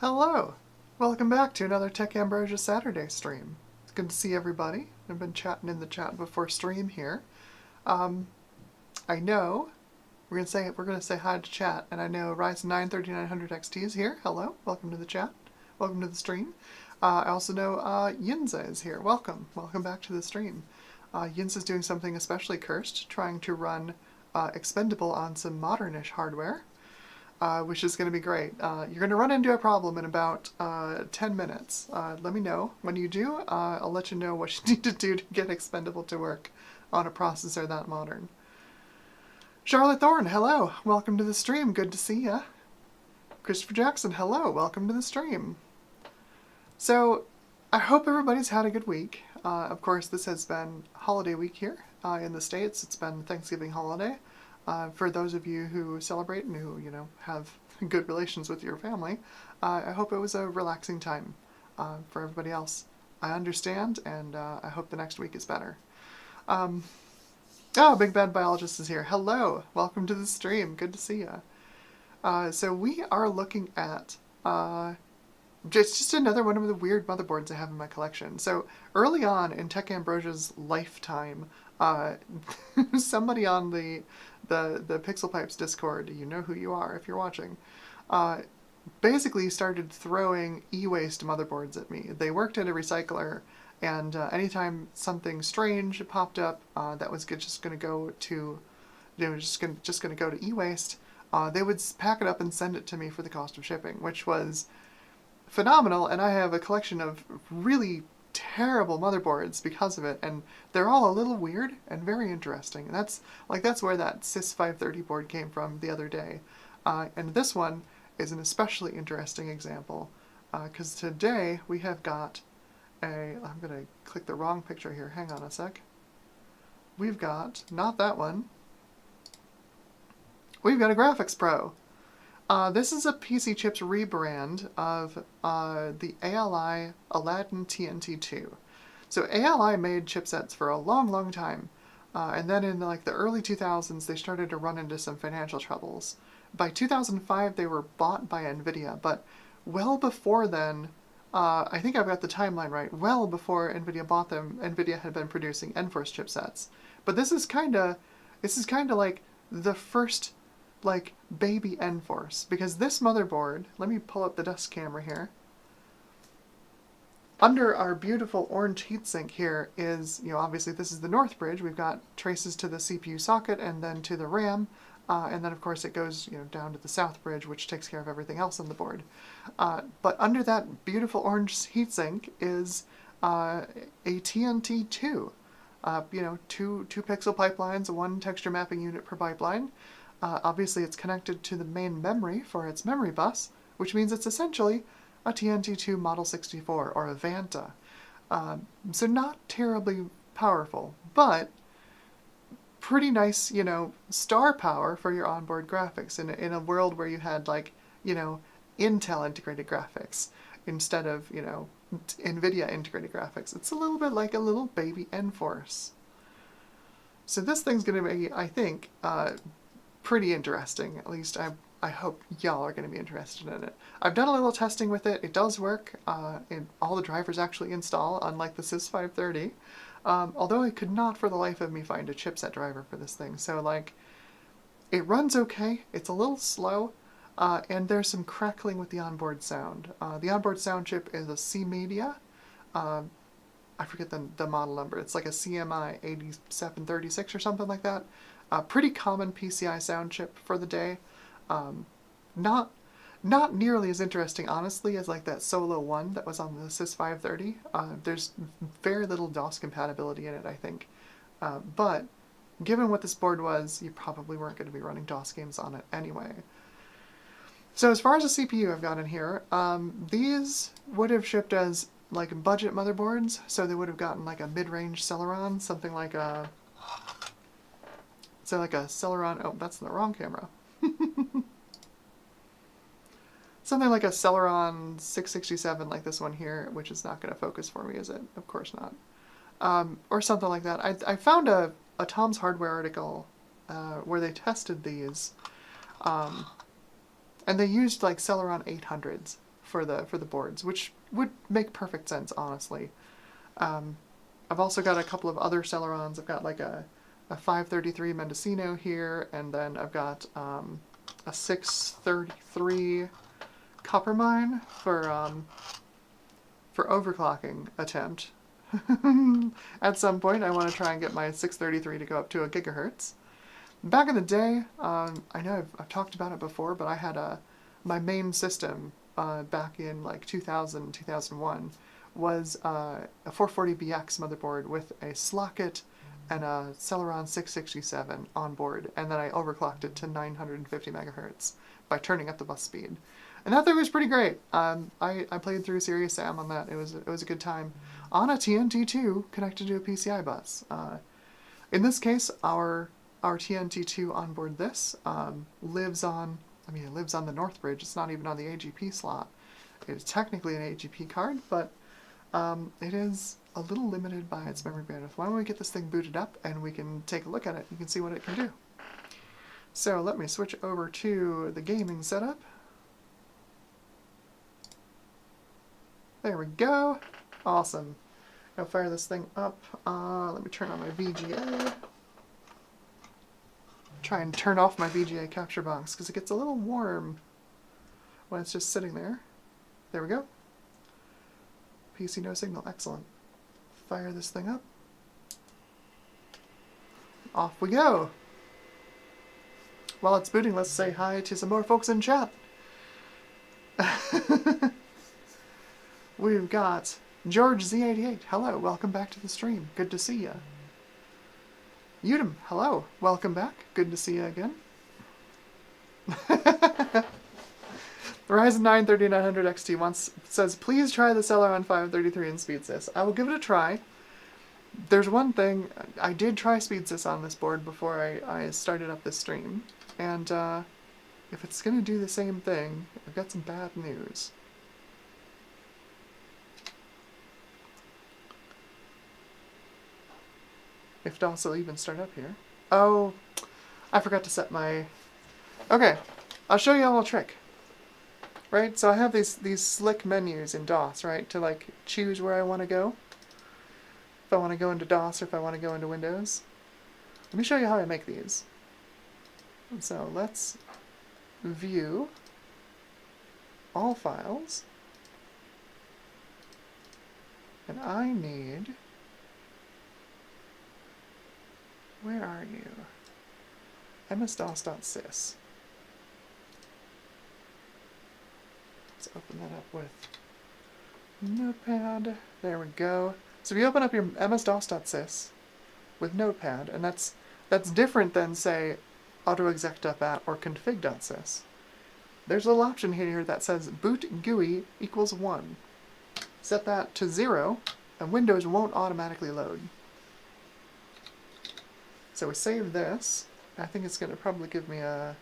Hello! Welcome back to another Tech Ambrosia Saturday stream. It's good to see everybody. I've been chatting in the chat before stream here. I know we're gonna say hi to chat, and I know Ryzen 9 3900 XT is here. Hello, welcome to the chat. Welcome to the stream. I also know Yinza is here. Welcome back to the stream. Yinza's doing something especially cursed, trying to run Expendable on some modernish hardware. Which is going to be great. You're going to run into a problem in about 10 minutes. Let me know. When you do, I'll let you know what you need to do to get Expendable to work on a processor that modern. Charlotte Thorne, hello. Welcome to the stream. Good to see ya. Christopher Jackson, hello. Welcome to the stream. So, I hope everybody's had a good week. Of course, this has been holiday week here in the States. It's been Thanksgiving holiday. For those of you who celebrate and who, have good relations with your family, I hope it was a relaxing time. For everybody else, I understand, and I hope the next week is better. Oh, Big Bad Biologist is here. Hello! Welcome to the stream. Good to see ya. So we are looking at just another one of the weird motherboards I have in my collection. So early on in Tech Ambrosia's lifetime, somebody on the Pixel Pipes Discord, you know who you are if you're watching, basically started throwing e-waste motherboards at me. They worked at a recycler, and anytime something strange popped up that was just going to go to, just going to go to e-waste, they would pack it up and send it to me for the cost of shipping, which was phenomenal. And I have a collection of really terrible motherboards because of it, and they're all a little weird and very interesting. And that's where that Sys530 board came from the other day. And this one is an especially interesting example, because today we have got I'm gonna click the wrong picture here, hang on a sec. We've got, not that one, we've got a GfxPro. This is a PCChips rebrand of the ALi Aladdin TNT2. So ALi made chipsets for a long time, and then in the early 2000s they started to run into some financial troubles. By 2005 they were bought by nVidia, but well before then, I think I've got the timeline right, well before nVidia bought them, nVidia had been producing nForce chipsets. But this is kinda like the first baby nForce, because this motherboard, let me pull up the desk camera here. Under our beautiful orange heatsink here is, obviously this is the Northbridge. We've got traces to the CPU socket and then to the RAM, and then of course it goes down to the Southbridge, which takes care of everything else on the board. But under that beautiful orange heatsink is a TNT2. Two pixel pipelines, one texture mapping unit per pipeline. Obviously it's connected to the main memory for its memory bus, which means it's essentially a TNT2 Model 64, or a Vanta. So not terribly powerful, but pretty nice, star power for your onboard graphics in a world where you had Intel integrated graphics instead of, nVidia integrated graphics. It's a little bit like a little baby nForce. So this thing's going to be, I think, pretty interesting. At least I hope y'all are going to be interested in it. I've done a little testing with it. It does work. All the drivers actually install, unlike the Sys530. Although I could not for the life of me find a chipset driver for this thing. So it runs okay. It's a little slow. And there's some crackling with the onboard sound. The onboard sound chip is a C-Media. I forget the model number. It's like a CMI 8736 or something like that. Pretty common PCI sound chip for the day. Not nearly as interesting, honestly, as that Solo 1 that was on the Sys530. There's very little DOS compatibility in it, I think. But given what this board was, you probably weren't going to be running DOS games on it anyway. So as far as the CPU I've got in here, these would have shipped as budget motherboards, so they would have gotten a mid-range Celeron, something like a... So a Celeron... Oh, that's in the wrong camera. Something like a Celeron 667 like this one here, which is not going to focus for me, is it? Of course not. Or something like that. I found a Tom's Hardware article where they tested these, and they used Celeron 800s for the boards, which would make perfect sense, honestly. I've also got a couple of other Celerons. I've got like a 533 Mendocino here, and then I've got a 633 Coppermine for overclocking attempt. At some point, I want to try and get my 633 to go up to a gigahertz. Back in the day, I know I've talked about it before, but I had my main system back in like 2000, 2001 was a 440BX motherboard with a Slocket and a Celeron 667 on board, and then I overclocked it to 950 megahertz by turning up the bus speed. And that thing was pretty great. I played through Serious Sam on that. It was a good time. On a TNT2 connected to a PCI bus. In this case, our TNT2 onboard this lives on the Northbridge. It's not even on the AGP slot. It is technically an AGP card, but it is a little limited by its memory bandwidth. Why don't we get this thing booted up and we can take a look at it. You can see what it can do. So let me switch over to the gaming setup. There we go. Awesome. I'll fire this thing up. Let me turn on my VGA. Try and turn off my VGA capture box because it gets a little warm when it's just sitting there. There we go. PC no signal. Excellent. Fire this thing up. Off we go. While it's booting, let's say hi to some more folks in chat. We've got George Z88. Hello, welcome back to the stream. Good to see ya. Udom, hello, welcome back. Good to see you again. Ryzen 9 3900 XT says, please try the Celeron 533 in SpeedSys. I will give it a try. There's one thing, I did try SpeedSys on this board before I started up this stream, and if it's going to do the same thing, I've got some bad news. If DOS will even start up here. Oh, I forgot to set my... Okay, I'll show you a little trick. Right, so I have these slick menus in DOS, right, to like choose where I want to go. If I want to go into DOS or if I want to go into Windows. Let me show you how I make these. And so let's view all files. And I need... Where are you? msdos.sys. Let's open that up with Notepad. There we go. So if you open up your msdos.sys with Notepad, and that's different than, say, autoexec.bat or config.sys. There's a little option here that says boot GUI equals 1. Set that to 0, and Windows won't automatically load. So we save this. I think it's going to probably give me a...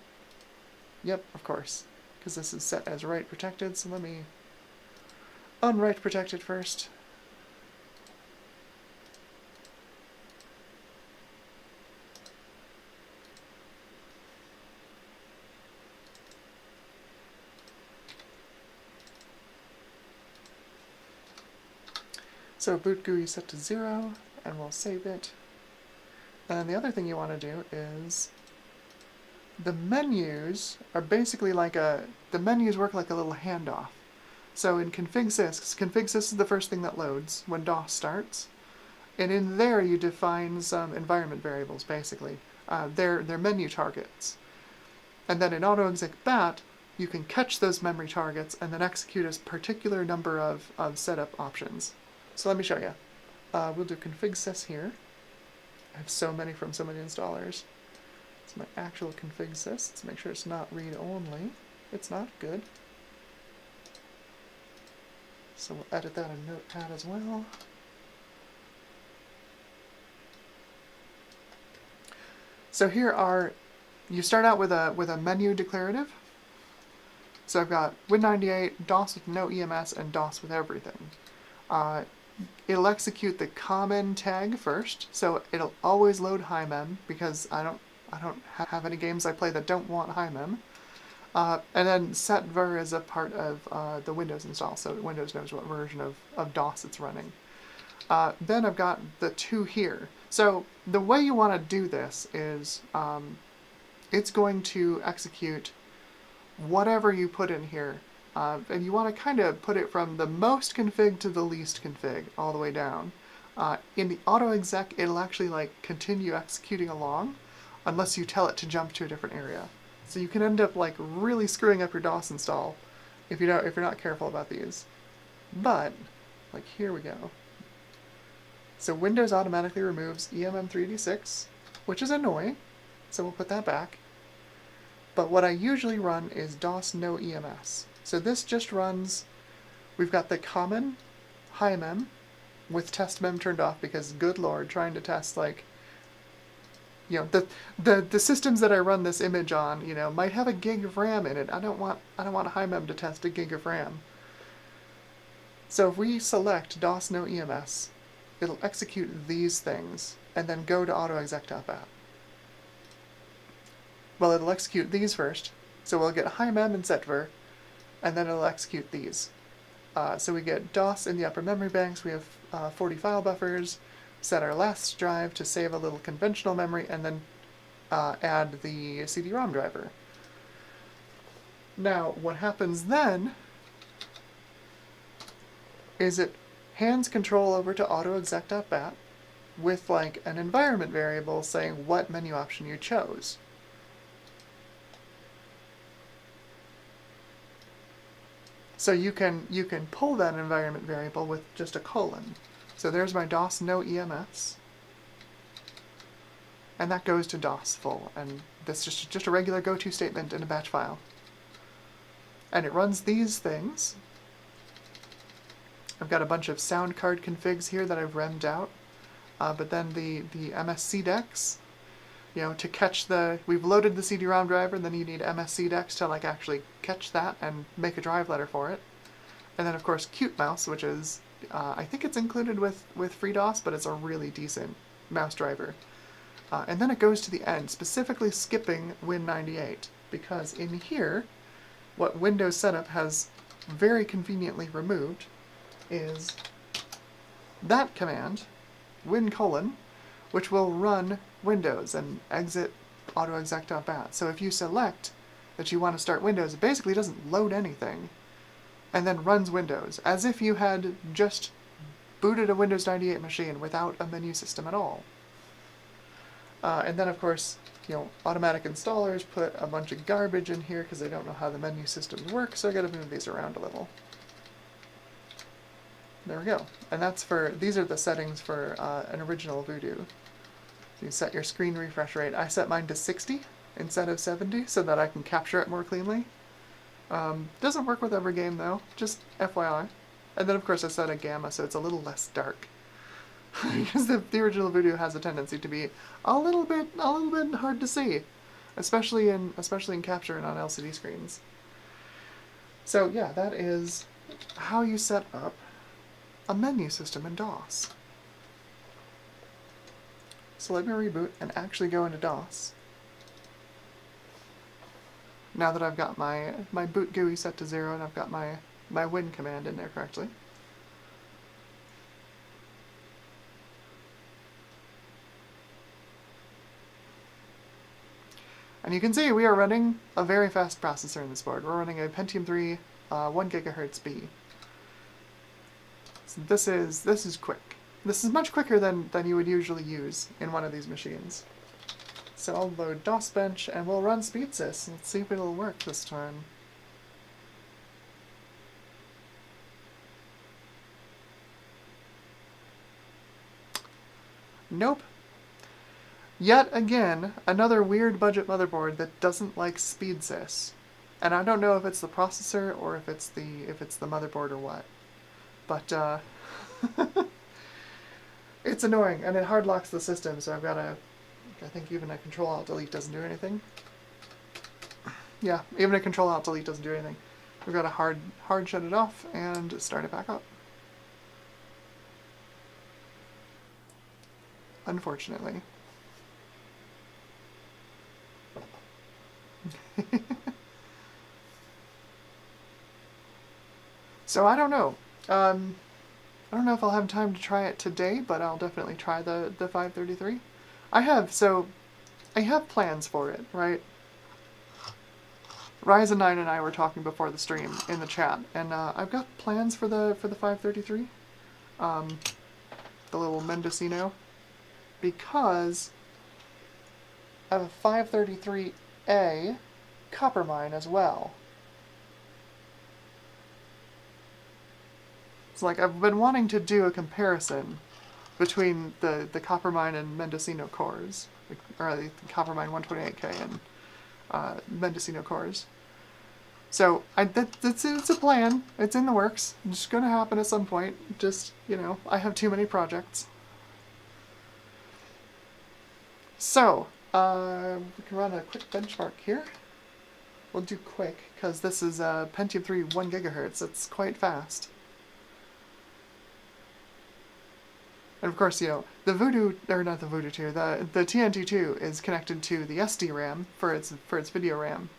Yep, of course. Because this is set as write protected, so let me unwrite protected first. So boot GUI set to 0, and we'll save it. And the other thing you want to do is the menus are basically like the menus work like a little handoff. So in config.sys is the first thing that loads when DOS starts. And in there you define some environment variables, basically. They're menu targets. And then in autoexec.bat, you can catch those memory targets and then execute a particular number of setup options. So let me show you. We'll do config.sys here. I have so many from so many installers. It's my actual config.sys. Let's make sure it's not read-only. It's not. Good. So we'll edit that in Notepad as well. So here are... You start out with a menu declarative. So I've got Win98, DOS with no EMS, and DOS with everything. It'll execute the common tag first, so it'll always load high mem because I don't have any games I play that don't want high mem. And then set var is a part of the Windows install, so Windows knows what version of DOS it's running. Then I've got the two here. So the way you want to do this is it's going to execute whatever you put in here. And you want to kind of put it from the most config to the least config, all the way down. In the auto exec, it'll actually like continue executing along, unless you tell it to jump to a different area. So you can end up like really screwing up your DOS install if you're not careful about these. But like here we go. So Windows automatically removes EMM386, which is annoying. So we'll put that back. But what I usually run is DOS no EMS. So this just runs, we've got the common high mem with test mem turned off because good lord, trying to test like, you know, the systems that I run this image on, you know, might have a gig of RAM in it. I don't want a high mem to test a gig of RAM. So if we select DOS no EMS, it'll execute these things and then go to autoexec.bat. Well, it'll execute these first, so we'll get high mem and setver, and then it'll execute these. So we get DOS in the upper memory banks, we have 40 file buffers, set our last drive to save a little conventional memory, and then add the CD-ROM driver. Now, what happens then is it hands control over to autoexec.bat with like an environment variable saying what menu option you chose. So you can pull that environment variable with just a colon. So there's my DOS no EMS, and that goes to DOS full, and that's just a regular go-to statement in a batch file. And it runs these things. I've got a bunch of sound card configs here that I've remmed out, but then the MSCDEX, you know, to catch we've loaded the CD-ROM driver, and then you need MSCDEX to like actually catch that and make a drive letter for it. And then of course Cute Mouse, which is, I think it's included with FreeDOS, but it's a really decent mouse driver. And then it goes to the end, specifically skipping Win98, because in here, what Windows Setup has very conveniently removed is that command, win:, which will run Windows and exit autoexec.bat. So if you select that you want to start Windows, it basically doesn't load anything, and then runs Windows, as if you had just booted a Windows 98 machine without a menu system at all. And then of course, you know, automatic installers put a bunch of garbage in here because they don't know how the menu systems work, so I gotta move these around a little. There we go. And that's these are the settings for an original Voodoo. So you set your screen refresh rate. I set mine to 60 instead of 70 so that I can capture it more cleanly. Doesn't work with every game though, just FYI. And then of course I set a gamma so it's a little less dark. Because the original Voodoo has a tendency to be a little bit hard to see, especially in capture and on LCD screens. So yeah, that is how you set up a menu system in DOS. So let me reboot and actually go into DOS. Now that I've got my boot GUI set to 0 and I've got my win command in there correctly. And you can see we are running a very fast processor in this board. We're running a Pentium 3 1 GHz B. So this is quick. This is much quicker than you would usually use in one of these machines. So I'll load DOSBench and we'll run SpeedSys. Let's see if it'll work this time. Nope. Yet again, another weird budget motherboard that doesn't like SpeedSys. And I don't know if it's the processor or if it's the motherboard or what. But it's annoying, and it hard locks the system, so I've got I think even a Control-Alt-Delete doesn't do anything. Yeah, even a Control-Alt-Delete doesn't do anything. We've got to hard shut it off and start it back up. Unfortunately. So I don't know. I don't know if I'll have time to try it today, but I'll definitely try the 533. I have plans for it, right? Ryzen9 and I were talking before the stream in the chat, and I've got plans for the 533, the little Mendocino, because I have a 533A copper mine as well. It's like I've been wanting to do a comparison between the copper mine and Mendocino cores, or the copper mine 128K and Mendocino cores. So it's a plan. It's in the works. It's just going to happen at some point. Just, you know, I have too many projects. So, we can run a quick benchmark here. We'll do quick, because this is Pentium 3 1 GHz. It's quite fast. And of course, you know, the Voodoo, or not the Voodoo 2, the TNT2 is connected to the SD RAM for its video RAM.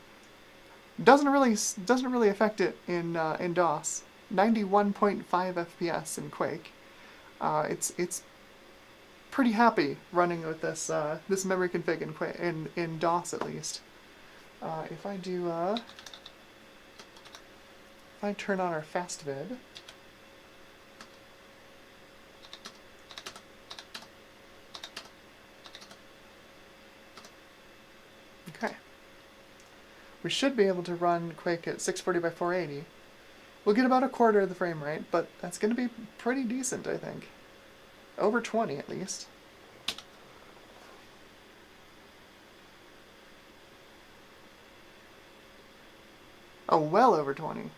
Doesn't really affect it in DOS. 91.5 FPS in Quake. It's pretty happy running with this this memory config in DOS at least. If I turn on our fast vid. Okay. We should be able to run Quake at 640 by 480. We'll get about a quarter of the frame rate, but that's going to be pretty decent, I think. Over 20 at least. Oh, well over 20.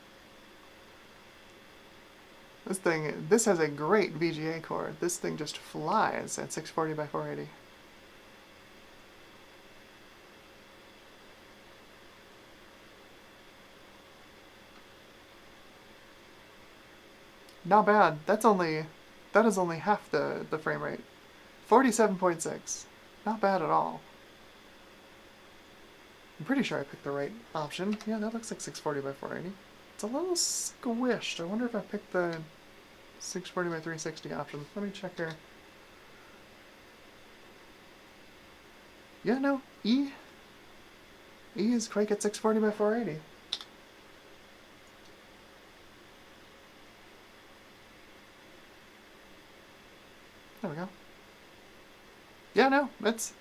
This has a great VGA core. This thing just flies at 640 by 480. Not bad. That is only half the frame rate. 47.6. Not bad at all. I'm pretty sure I picked the right option. Yeah, that looks like 640 by 480. It's a little squished. I wonder if I picked the 640 by 360 option. Let me check here. Yeah, no. E is Quake at 640 by 480. There we go. Yeah, no, that's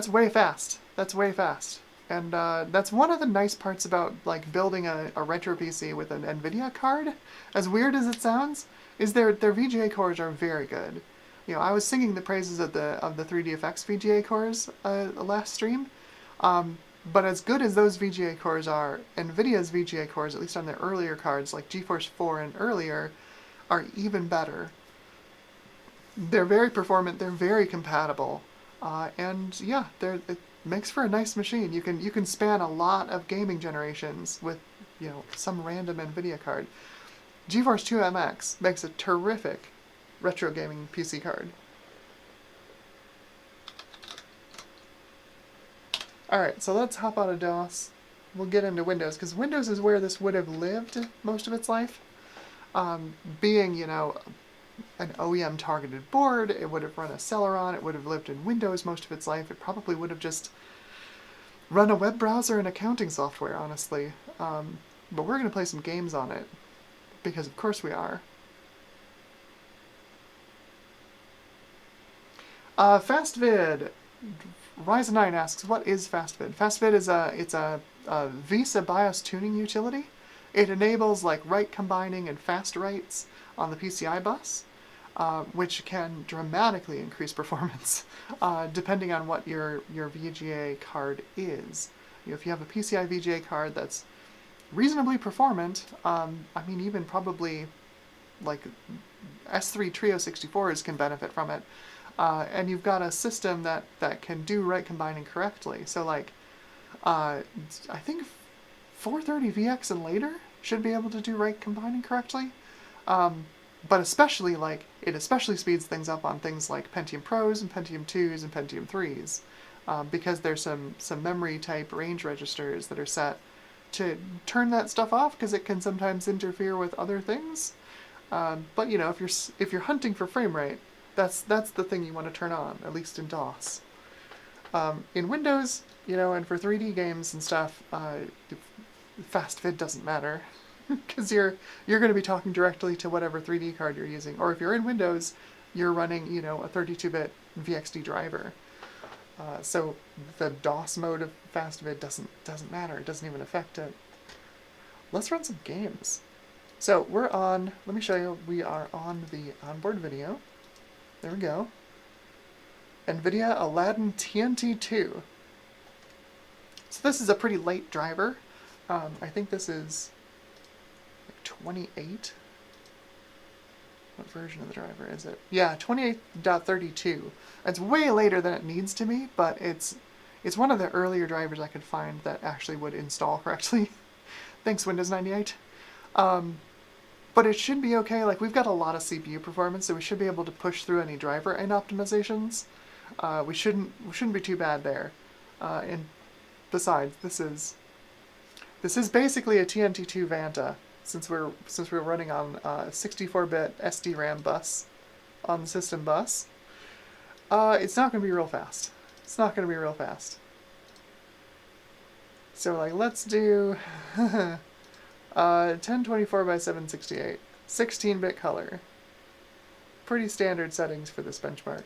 way fast. That's way fast. And that's one of the nice parts about like building a retro PC with an nVidia card. As weird as it sounds, is their VGA cores are very good. You know, I was singing the praises of the 3DFX VGA cores last stream. But as good as those VGA cores are, nVidia's VGA cores, at least on their earlier cards, like GeForce 4 and earlier, are even better. They're very performant, they're very compatible, and yeah, it makes for a nice machine. You can span a lot of gaming generations with, you know, some random NVIDIA card. GeForce 2 MX makes a terrific retro gaming PC card. Alright, so let's hop out of DOS. We'll get into Windows, because Windows is where this would have lived most of its life. Being, you know, an OEM targeted board, it would have run a Celeron, it would have lived in Windows most of its life, it probably would have just run a web browser and accounting software, honestly. But we're going to play some games on it, because of course we are. FastVid. Ryzen 9 asks, what is FastVid? FastVid is a VESA BIOS tuning utility. It enables like write combining and fast writes on the PCI bus, which can dramatically increase performance depending on what your VGA card is. You know, if you have a PCI VGA card that's reasonably performant, I mean even probably like S3 Trio 64s can benefit from it, and you've got a system that can do write combining correctly. So like, I think 430VX and later should be able to do write combining correctly. But especially, like, it especially speeds things up on things like Pentium Pros and Pentium 2s and Pentium 3s, because there's some memory type range registers that are set to turn that stuff off because it can sometimes interfere with other things. But you know, if you're hunting for frame rate, that's the thing you want to turn on, at least in DOS. In Windows, you know, and for 3D games and stuff, fast vid doesn't matter because you're going to be talking directly to whatever 3D card you're using. Or if you're in Windows, you're running, you know, a 32-bit VXD driver. So the DOS mode of fast vid doesn't matter. It doesn't even affect it. Let's run some games. So we're on, let me show you, we are on the onboard video. There we go. nVidia Aladdin TNT2. So this is a pretty late driver. I think this is like 28. What version of the driver is it? Yeah, 28.32. It's way later than it needs to be, but it's one of the earlier drivers I could find that actually would install correctly. Thanks, Windows 98. But it should be okay. Like, we've got a lot of CPU performance, so we should be able to push through any driver end optimizations. We shouldn't be too bad there. And besides, this is basically a TNT2 Vanta, since we're running on a 64-bit SD-RAM bus on the system bus. It's not going to be real fast. It's not going to be real fast. So, like, let's do 1024 by 768, 16-bit color. Pretty standard settings for this benchmark,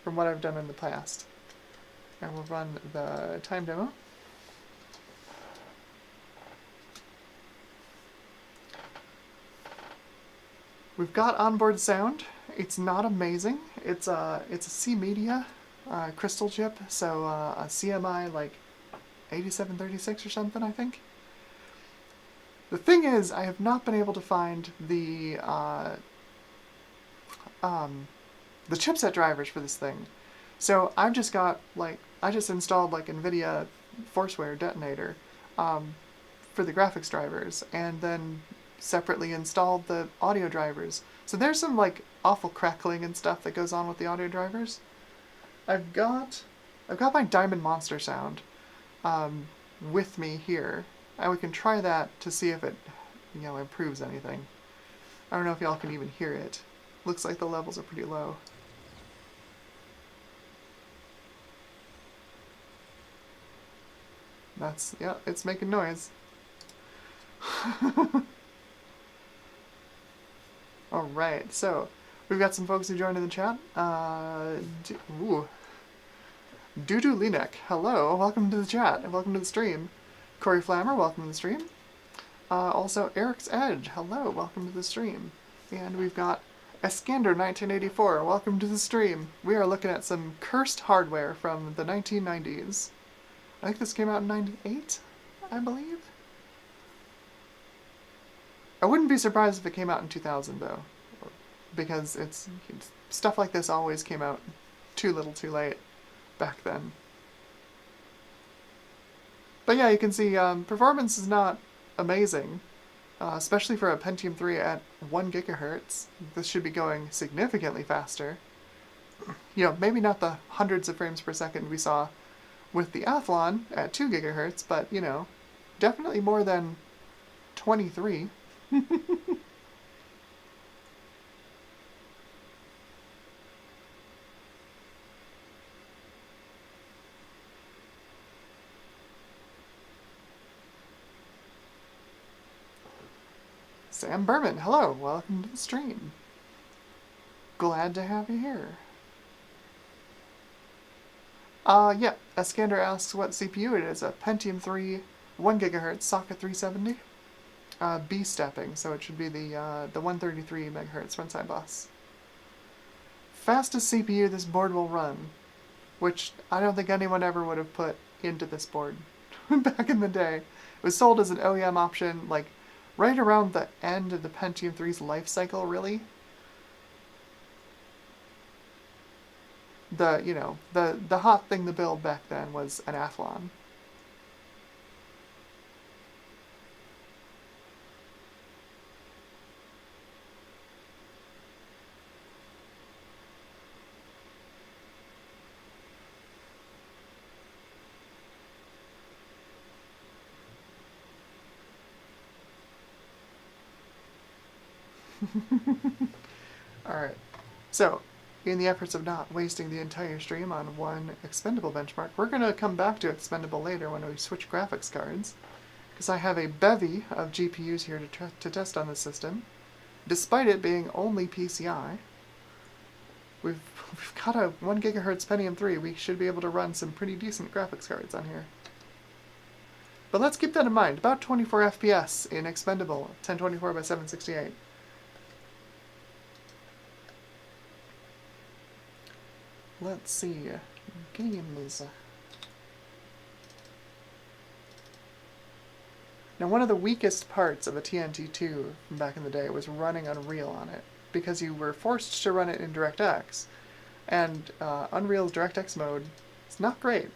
from what I've done in the past. And we'll run the time demo. We've got onboard sound. It's not amazing. It's a C-Media crystal chip, so a CMI like 8736 or something, I think. The thing is, I have not been able to find the chipset drivers for this thing. So I've just got, like, I just installed, like, nVidia ForceWare detonator for the graphics drivers, and then separately installed the audio drivers. So there's some, like, awful crackling and stuff that goes on with the audio drivers. I've got my Diamond Monster sound with me here. And we can try that to see if it, you know, improves anything. I don't know if y'all can even hear it. Looks like the levels are pretty low. That's, yeah, it's making noise. Alright, so, we've got some folks who joined in the chat. Dudu Linek, hello, welcome to the chat, and welcome to the stream. Corey Flammer, welcome to the stream. Also, Eric's Edge, hello, welcome to the stream. And we've got Eskander1984, welcome to the stream. We are looking at some cursed hardware from the 1990s. I think this came out in 98, I believe. I wouldn't be surprised if it came out in 2000, though, because it's stuff like this always came out too little too late back then. But yeah, you can see performance is not amazing, especially for a Pentium 3 at 1 gigahertz. This should be going significantly faster. You know, maybe not the hundreds of frames per second we saw with the Athlon at 2 gigahertz, but, you know, definitely more than 23. Sam Berman, hello, welcome to the stream. Glad to have you here. Yeah, Eskander asks what CPU it is. A Pentium 3, 1 gigahertz, socket 370. B-stepping, so it should be the 133 megahertz runtime bus. Fastest CPU this board will run, which I don't think anyone ever would have put into this board back in the day. It was sold as an OEM option, like, right around the end of the Pentium 3's life cycle, really. The hot thing to build back then was an Athlon. Alright, so in the efforts of not wasting the entire stream on one expendable benchmark, we're going to come back to expendable later when we switch graphics cards, because I have a bevy of GPUs here to test on this system. Despite it being only PCI, we've got a 1 GHz Pentium 3. We should be able to run some pretty decent graphics cards on here. But let's keep that in mind. About 24 FPS in expendable, 1024 by 768. Let's see. Games. Now, one of the weakest parts of a TNT2 from back in the day was running Unreal on it, because you were forced to run it in DirectX, and Unreal's DirectX mode is not great.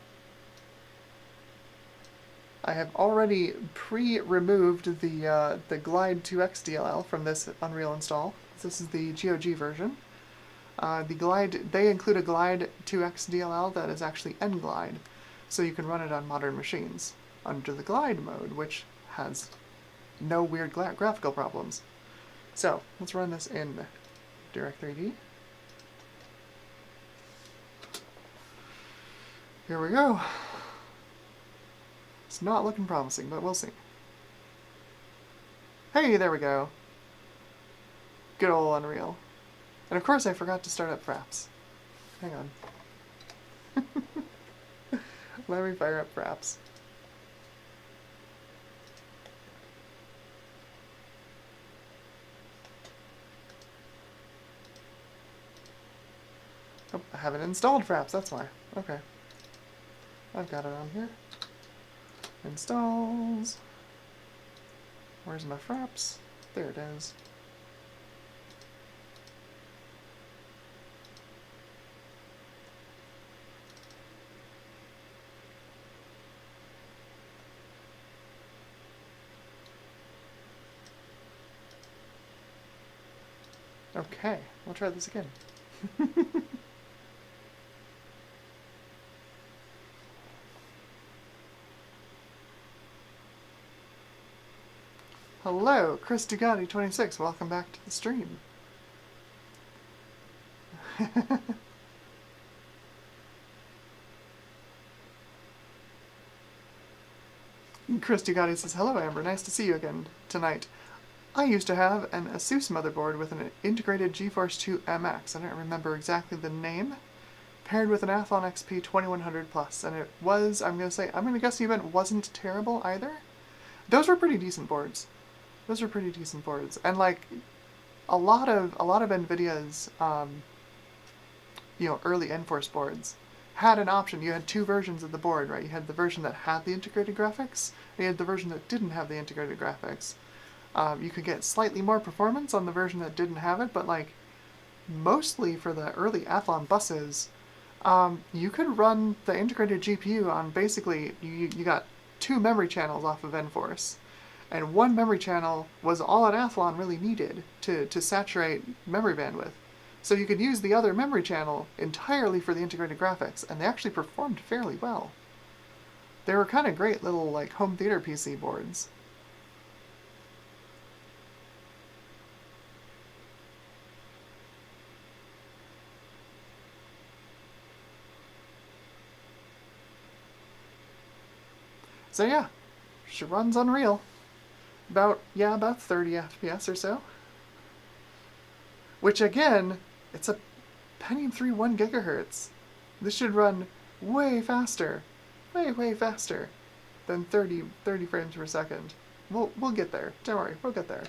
I have already pre-removed the Glide 2X DLL from this Unreal install. This is the GOG version. They include a Glide 2X DLL that is actually nGlide, so you can run it on modern machines under the Glide mode, which has no weird graphical problems. So, let's run this in Direct3D. Here we go. It's not looking promising, but we'll see. Hey, there we go. Good old Unreal. And of course I forgot to start up Fraps. Hang on. Let me fire up Fraps. Oh, I haven't installed Fraps, that's why. Okay. I've got it on here. Installs. Where's my Fraps? There it is. Okay, we'll try this again. Hello, Chris Dugatti26, welcome back to the stream. Chris Dugatti says, hello Amber, nice to see you again tonight. I used to have an Asus motherboard with an integrated GeForce 2 MX, I don't remember exactly the name, paired with an Athlon XP 2100 Plus, and it was, I'm gonna guess the event wasn't terrible either. Those were pretty decent boards. Those are pretty decent boards, and like a lot of nVidia's early Enforce boards had an option. You had two versions of the board, right? You had the version that had the integrated graphics, and you had the version that didn't have the integrated graphics. You could get slightly more performance on the version that didn't have it, but like mostly for the early Athlon buses, you could run the integrated GPU on basically you got two memory channels off of Enforce. And one memory channel was all an Athlon really needed to saturate memory bandwidth. So you could use the other memory channel entirely for the integrated graphics, and they actually performed fairly well. They were kind of great little like home theater PC boards. So yeah, she runs Unreal. About 30 FPS or so. Which again, it's a Pentium 3 1 GHz. This should run way faster. Way faster than 30 frames per second. We'll get there. Don't worry, we'll get there.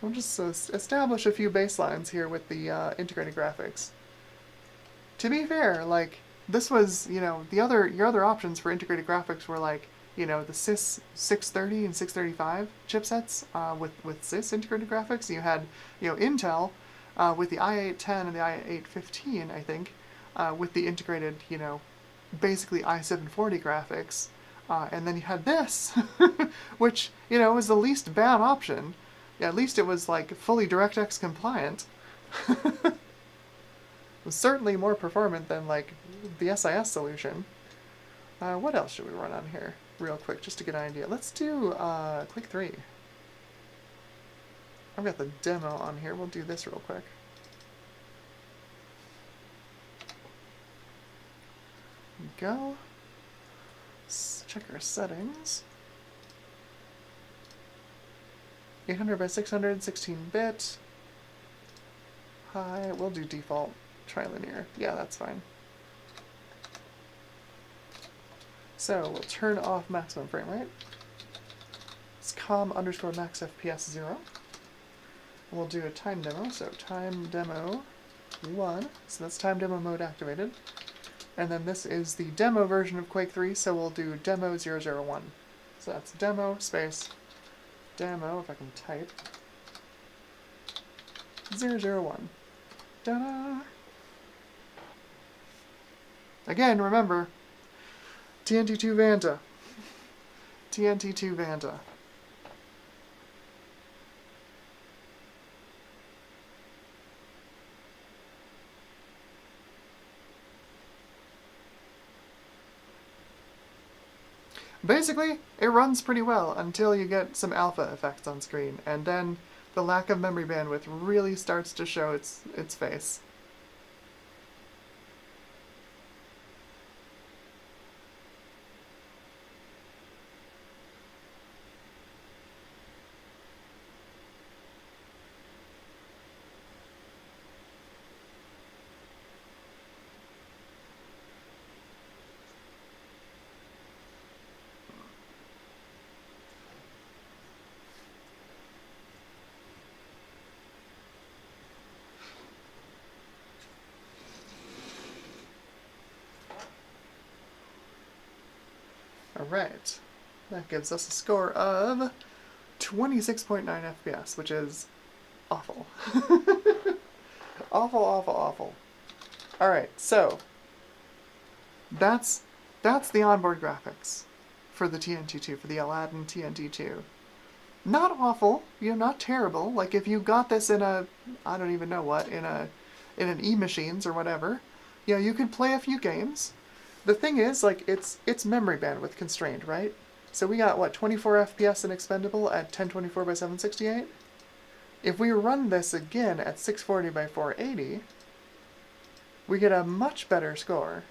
We'll just establish a few baselines here with the integrated graphics. To be fair, like, this was, your other options for integrated graphics were like, the CIS 630 and 635 chipsets with CIS integrated graphics. You had, Intel with the i8-10 and the i8-15, I think, with the integrated, basically i740 graphics. And then you had this, which, was the least bad option. Yeah, at least it was, like, fully DirectX compliant. It was certainly more performant than, like, the SIS solution. What else should we run on here? Real quick, just to get an idea. Let's do Click 3. I've got the demo on here. We'll do this real quick. Go. Let's check our settings. 800 by 600, 16-bit. High. We'll do default trilinear. Yeah, that's fine. So we'll turn off maximum frame rate. It's com_max FPS 0. And we'll do a time demo. So time demo 1. So that's time demo mode activated. And then this is the demo version of Quake 3, so we'll do demo 001. So that's demo space demo, if I can type, 001. Ta-da! Again, remember, TNT2 Vanta. TNT2 Vanta. Basically, it runs pretty well until you get some alpha effects on screen, and then the lack of memory bandwidth really starts to show its face. Alright, that gives us a score of 26.9 FPS, which is awful. Awful, awful, awful. Alright, so that's the onboard graphics for the TNT2, for the Aladdin TNT2. Not awful, you know, not terrible. Like if you got this in a, I don't even know what, in an E-machines or whatever, you know, you could play a few games. The thing is, like, it's memory bandwidth constrained, right? So we got, what, 24 FPS in Expendable at 1024 by 768? If we run this again at 640 by 480, we get a much better score.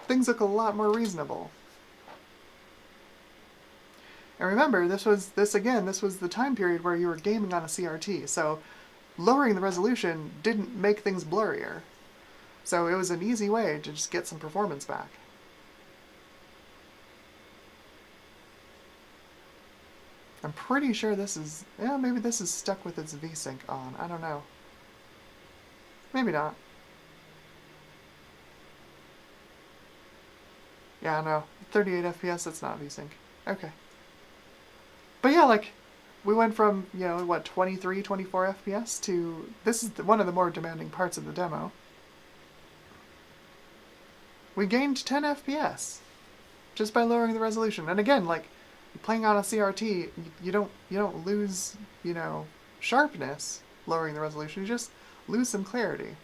Things look a lot more reasonable. And remember, this was the time period where you were gaming on a CRT, so lowering the resolution didn't make things blurrier. So it was an easy way to just get some performance back. I'm pretty sure this is, yeah, maybe this is stuck with its VSync on. I don't know. Maybe not. Yeah, no. 38 FPS, that's not VSync. Okay. But yeah, like, we went from, you know, what, 23, 24 FPS to, this is one of the more demanding parts of the demo. We gained 10 FPS just by lowering the resolution. And again, like, playing on a CRT, you don't lose, you know, sharpness lowering the resolution. You just lose some clarity.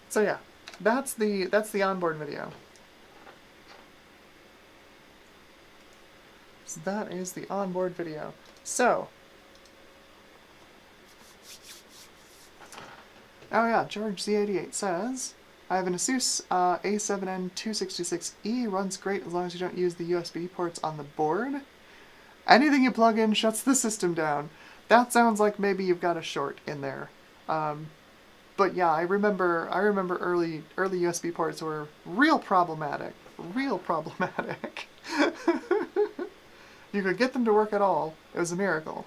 So yeah, that's the onboard video. So that is the onboard video. So, oh yeah, George Z88 says, I have an Asus A7N266E, runs great as long as you don't use the USB ports on the board. Anything you plug in shuts the system down. That sounds like maybe you've got a short in there. But yeah, I remember early USB ports were real problematic. Real problematic. You could get them to work at all. It was a miracle.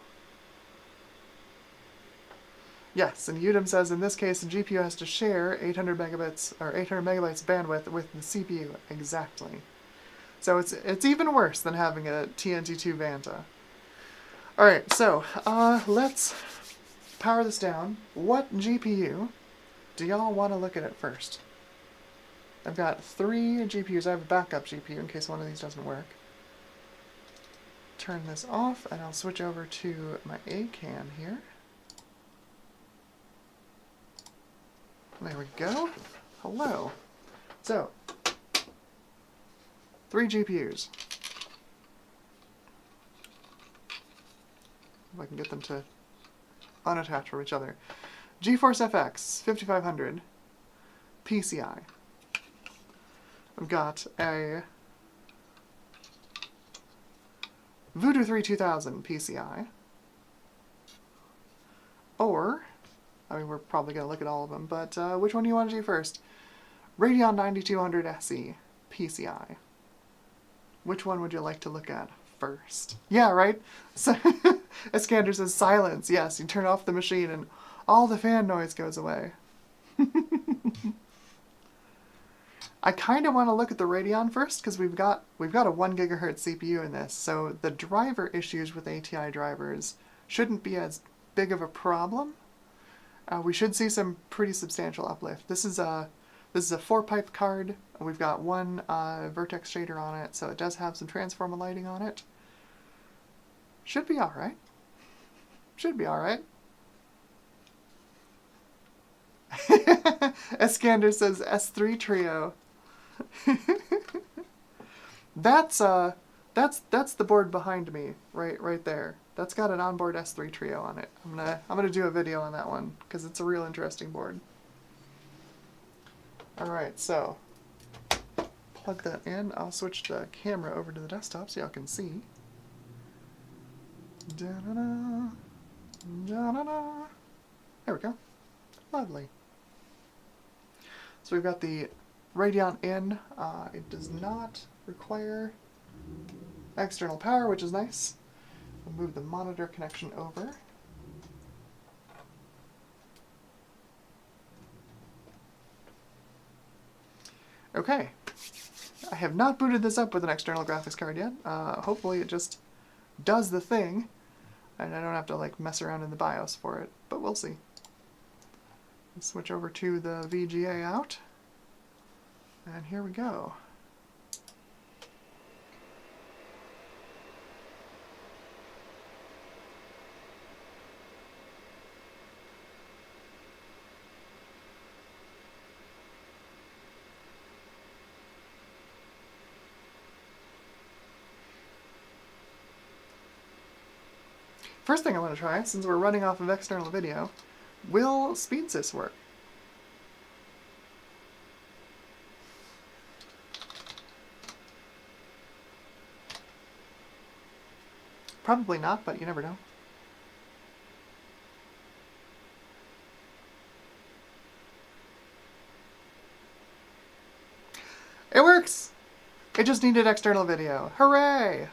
Yes, and Udem says in this case the GPU has to share 800 megabits or 800 megabytes bandwidth with the CPU. Exactly. So it's even worse than having a TNT2 Vanta. Alright, so let's power this down. What GPU do y'all want to look at first? I've got 3 GPUs. I have a backup GPU in case one of these doesn't work. Turn this off, and I'll switch over to my ACAN here. There we go. Hello. So, 3 GPUs. If I can get them to unattach from each other. GeForce FX 5500 PCI. I've got a Voodoo 3 2000 PCI. Or, I mean, we're probably going to look at all of them, but which one do you want to do first? Radeon 9200 SE PCI. Which one would you like to look at first? Yeah, right? So, Iskander says silence. Yes, you turn off the machine and all the fan noise goes away. I kind of want to look at the Radeon first because we've got a 1 gigahertz CPU in this, so the driver issues with ATI drivers shouldn't be as big of a problem. We should see some pretty substantial uplift. This is a 4-pipe card. We've got one vertex shader on it, so it does have some transformer lighting on it. Should be all right. Should be all right. Iskander says S3 Trio. That's the board behind me, right there. That's got an onboard S3 Trio on it. I'm gonna do a video on that one because it's a real interesting board. All right, so plug that in. I'll switch the camera over to the desktop so y'all can see. Da-da-da, da-da-da. There we go. Lovely. So we've got the Radeon in. It does not require external power, which is nice. We'll move the monitor connection over. Okay. I have not booted this up with an external graphics card yet. Hopefully it just does the thing, and I don't have to like mess around in the BIOS for it, but we'll see. Let's switch over to the VGA out, and here we go. First thing I want to try, since we're running off of external video, will SpeedSys work? Probably not, but you never know. It works! It just needed external video. Hooray!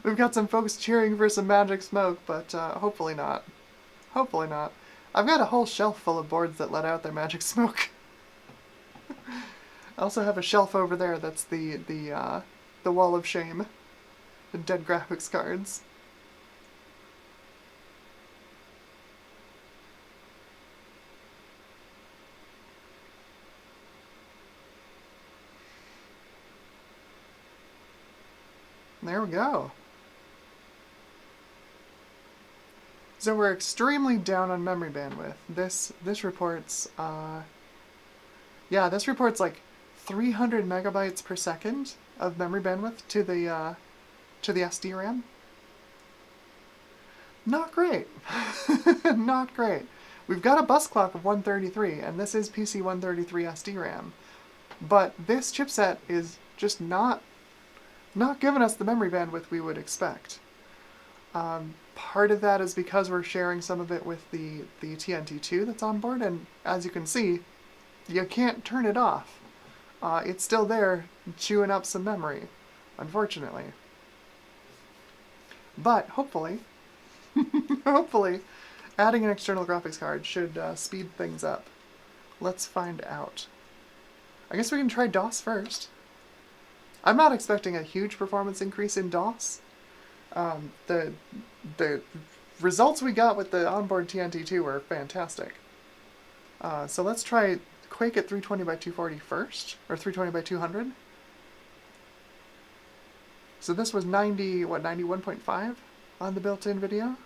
We've got some folks cheering for some magic smoke, but hopefully not. Hopefully not. I've got a whole shelf full of boards that let out their magic smoke. I also have a shelf over there that's the wall of shame. The dead graphics cards. There we go. So we're extremely down on memory bandwidth. This reports, yeah, this reports like 300 megabytes per second of memory bandwidth to the SD RAM. Not great. Not great. We've got a bus clock of 133, and this is PC 133 SD RAM, but this chipset is just not giving us the memory bandwidth we would expect. Part of that is because we're sharing some of it with the TNT2 that's on board, and as you can see, you can't turn it off. It's still there, chewing up some memory, unfortunately. But hopefully, hopefully, adding an external graphics card should speed things up. Let's find out. I guess we can try DOS first. I'm not expecting a huge performance increase in DOS. The results we got with the onboard TNT2 were fantastic. So let's try Quake at 320 by 240 first, or 320 by 200. So this was 91.5 on the built-in video.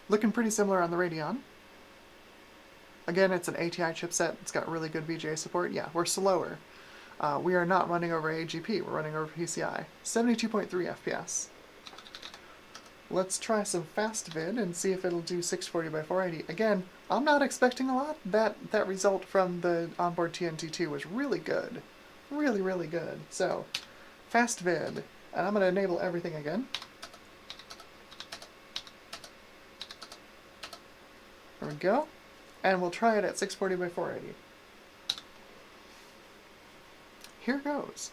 Looking pretty similar on the Radeon. Again, it's an ATI chipset. It's got really good VGA support. Yeah, we're slower. We are not running over AGP. We're running over PCI. 72.3 FPS. Let's try some fast vid and see if it'll do 640 by 480. Again, I'm not expecting a lot. That result from the onboard TNT2 was really good. Really, really good. So, fast vid. And I'm going to enable everything again. There we go. And we'll try it at 640 by 480. Here goes.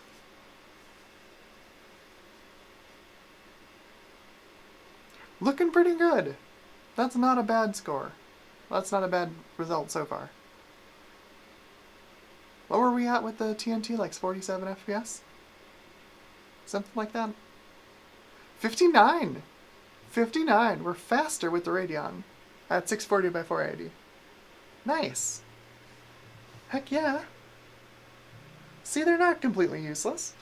Looking pretty good. That's not a bad score. That's not a bad result so far. What were we at with the TNT? Like 47 FPS? Something like that? 59! 59! We're faster with the Radeon at 640 by 480. Nice! Heck yeah! See, they're not completely useless.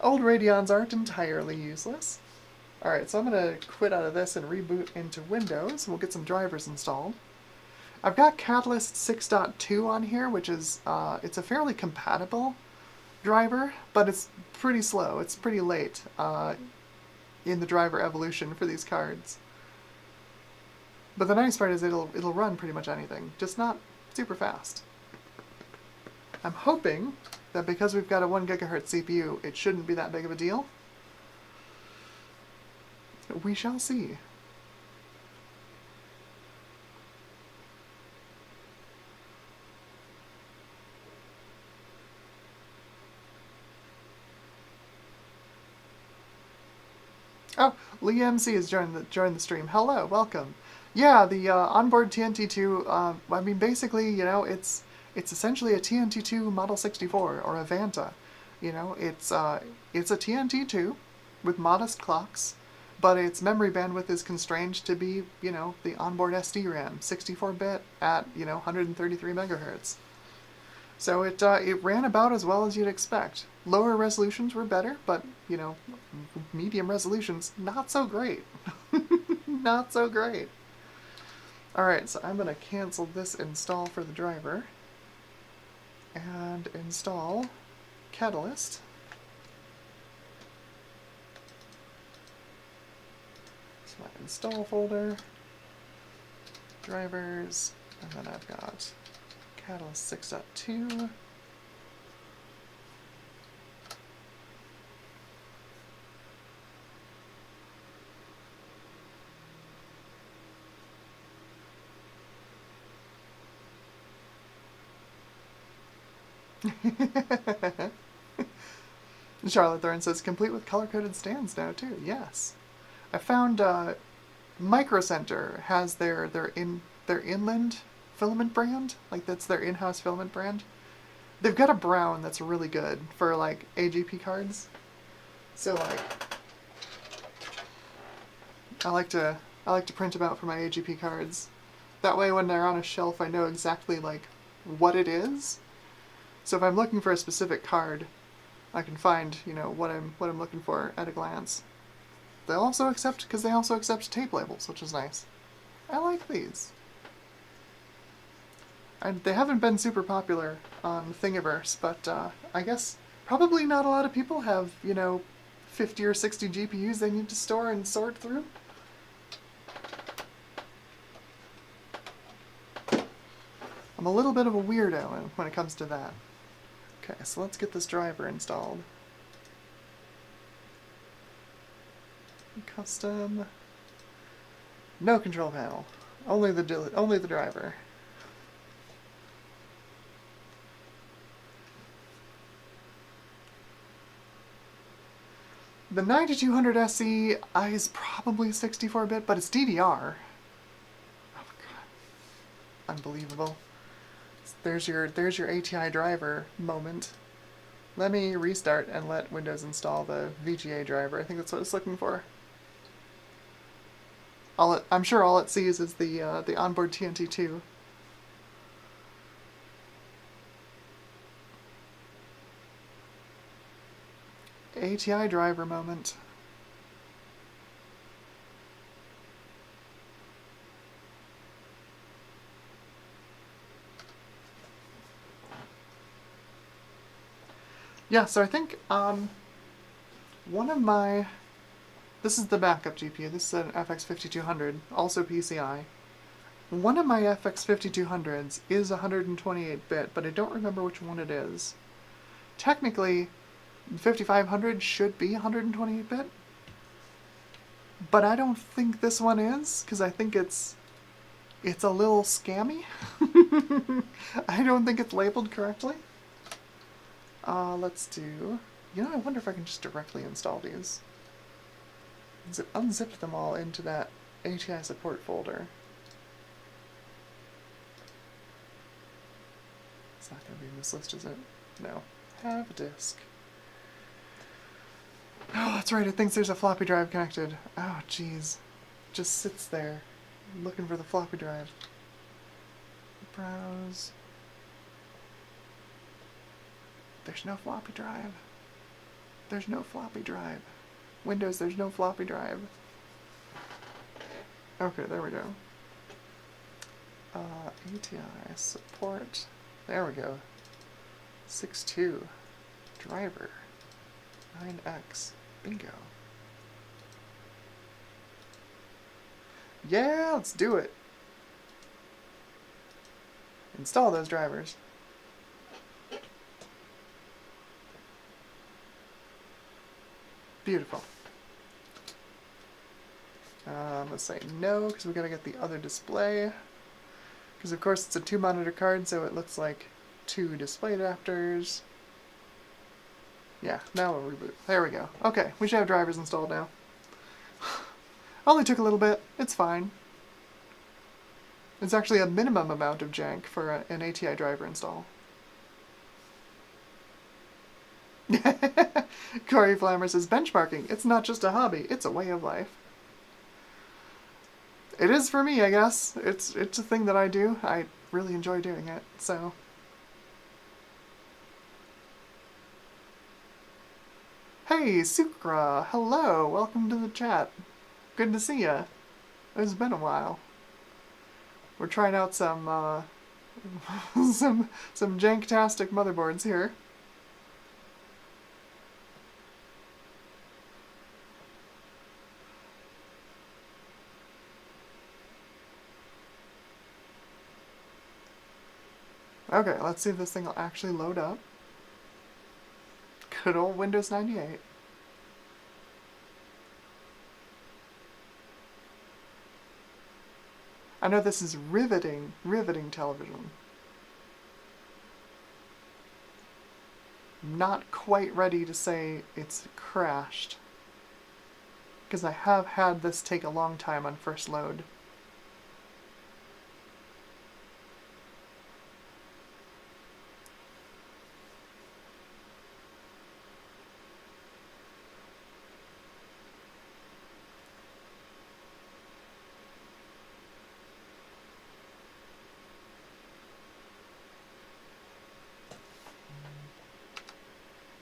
Old Radeons aren't entirely useless. Alright, so I'm going to quit out of this and reboot into Windows. We'll get some drivers installed. I've got Catalyst 6.2 on here, which is, it's a fairly compatible driver, but it's pretty slow. It's pretty late in the driver evolution for these cards. But the nice part is it'll run pretty much anything, just not super fast. I'm hoping that because we've got a 1 GHz CPU, it shouldn't be that big of a deal. We shall see. Oh, Lee MC has joined the stream. Hello, welcome. Yeah, the onboard TNT2. I mean, basically, you know, it's essentially a TNT2 Model 64 or a Vanta. You know, it's a TNT2 with modest clocks, but its memory bandwidth is constrained to be, you know, the onboard SD RAM, 64-bit at, you know, 133 megahertz. So it ran about as well as you'd expect. Lower resolutions were better, but, you know, medium resolutions, not so great. Not so great. Alright, so I'm going to cancel this install for the driver and install Catalyst. So my install folder, drivers, and then I've got Catalyst 6.2. Charlotte Thorne says, complete with color-coded stands now, too. Yes. I found Micro Center has their inland filament brand. Like, that's their in-house filament brand. They've got a brown that's really good for, like, AGP cards. So, like, I like to print them out for my AGP cards. That way, when they're on a shelf, I know exactly, like, what it is. So if I'm looking for a specific card, I can find, you know, what I'm looking for at a glance. They also accept tape labels, which is nice. I like these. And they haven't been super popular on Thingiverse, but I guess probably not a lot of people have, you know, 50 or 60 GPUs they need to store and sort through. I'm a little bit of a weirdo when it comes to that. Okay, so let's get this driver installed. Custom. No control panel. Only the driver. The 9200 SE is probably 64-bit, but it's DDR. Oh my god. Unbelievable. There's your ATI driver moment. Let me restart and let Windows install the VGA driver. I think that's what it's looking for. I'm sure all it sees is the onboard TNT2. ATI driver moment. Yeah, so I think one of my... This is the backup GPU. This is an FX5200, also PCI. One of my FX5200s is 128-bit, but I don't remember which one it is. Technically, 5500 should be 128-bit, but I don't think this one is, because I think it's a little scammy. I don't think it's labeled correctly. Let's do... You know, I wonder if I can just directly install these. Unzip them all into that ATI support folder. It's not going to be in this list, is it? No. Have a disk. Oh, that's right, it thinks there's a floppy drive connected. Oh, jeez. Just sits there, looking for the floppy drive. Browse. There's no floppy drive. There's no floppy drive. Windows, there's no floppy drive. Okay, there we go. ATI support. There we go. 6.2. Driver. 9X. Bingo. Yeah, let's do it. Install those drivers. Beautiful. Let's say no, because we gotta get the other display. Because of course it's a 2-monitor card, so it looks like 2 display adapters. Yeah, now we'll reboot. There we go. Okay, we should have drivers installed now. Only took a little bit. It's fine. It's actually a minimum amount of jank for an ATI driver install. Corey Flammer says, benchmarking, it's not just a hobby, it's a way of life. It is for me, I guess. It's a thing that I do. I really enjoy doing it, so... Hey, Sukra! Hello! Welcome to the chat. Good to see ya. It's been a while. We're trying out some, some janktastic motherboards here. Okay, let's see if this thing will actually load up. Good old Windows 98. I know this is riveting television. Not quite ready to say it's crashed, because I have had this take a long time on first load.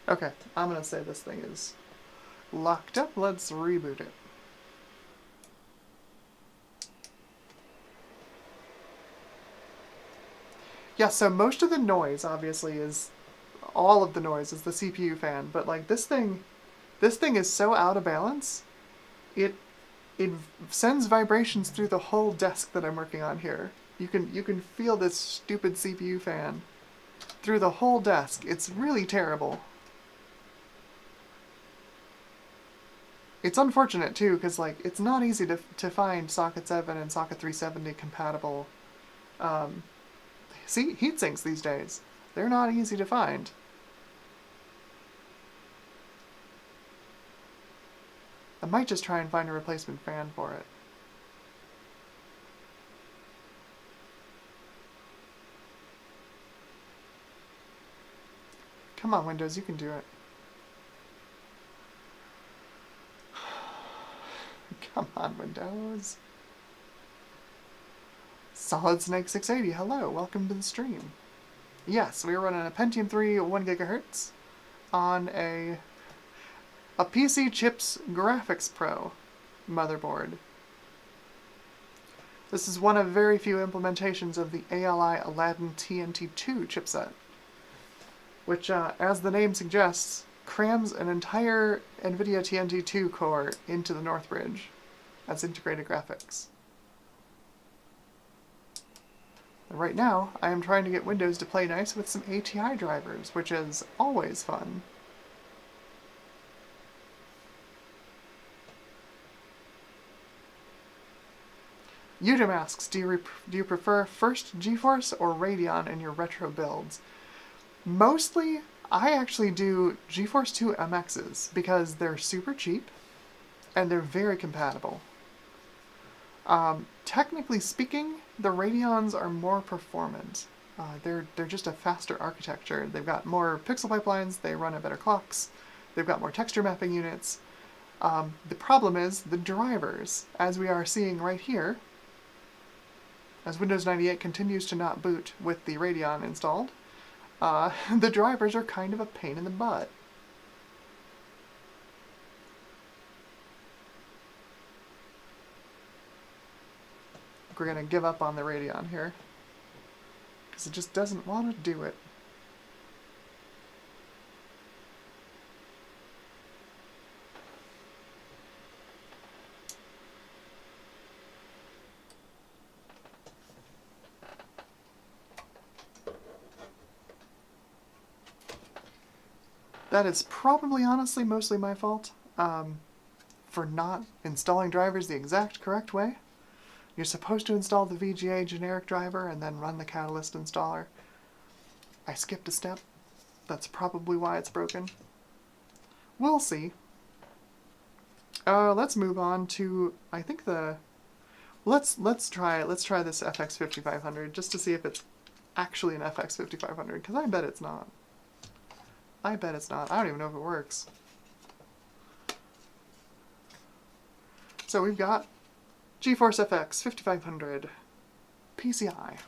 Okay, I'm gonna say this thing is locked up. Let's reboot it. Yeah, so most of the noise, obviously, is... all of the noise is the CPU fan, but like this thing is so out of balance, it sends vibrations through the whole desk that I'm working on here. You can feel this stupid CPU fan through the whole desk. It's really terrible. It's unfortunate too, because like it's not easy to find socket 7 and socket 370 compatible heatsinks these days. They're not easy to find. I might just try and find a replacement fan for it. Come on, Windows, you can do it. Come on, Windows. Solid Snake 680, hello, welcome to the stream. Yes, we are running a Pentium 3 1 GHz on a PCChips GfxPro motherboard. This is one of very few implementations of the ALi Aladdin TNT2 chipset, which, as the name suggests, crams an entire nVidia TNT2 core into the Northbridge as integrated graphics. Right now, I am trying to get Windows to play nice with some ATI drivers, which is always fun. Udem asks, do you prefer first GeForce or Radeon in your retro builds? Mostly, I actually do GeForce 2 MXs because they're super cheap and they're very compatible. Technically speaking, the Radeons are more performant. They're just a faster architecture. They've got more pixel pipelines, they run at better clocks, they've got more texture mapping units. The problem is the drivers, as we are seeing right here. As Windows 98 continues to not boot with the Radeon installed, the drivers are kind of a pain in the butt. We're going to give up on the Radeon here, because it just doesn't want to do it. That is probably, honestly, mostly my fault for not installing drivers the exact correct way. You're supposed to install the VGA generic driver and then run the Catalyst installer. I skipped a step. That's probably why it's broken. We'll see. Let's move on to, I think let's try this FX5500 just to see if it's actually an FX5500, because I bet it's not. I bet it's not. I don't even know if it works. So we've got GeForce FX 5500 PCI.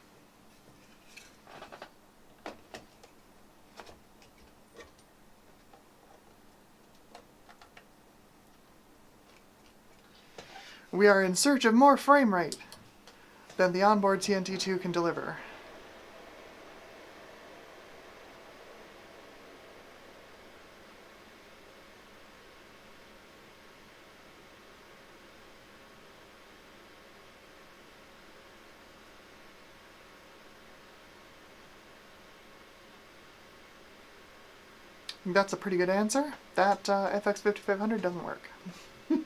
We are in search of more frame rate than the onboard TNT2 can deliver. That's a pretty good answer. That FX5500 doesn't work. Let's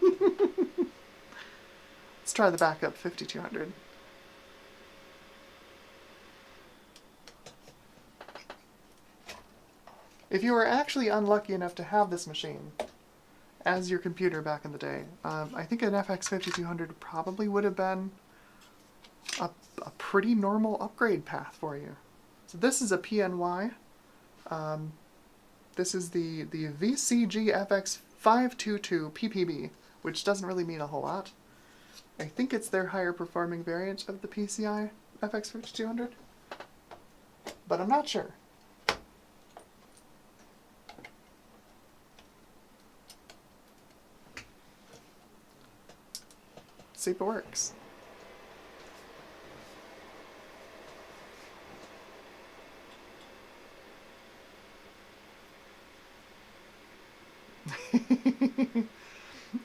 try the backup 5200. If you were actually unlucky enough to have this machine as your computer back in the day, I think an FX5200 probably would have been a pretty normal upgrade path for you. So this is a PNY. This is the GfxPro PPB, which doesn't really mean a whole lot. I think it's their higher performing variant of the PCI FX5200, but I'm not sure. Let's see if it works.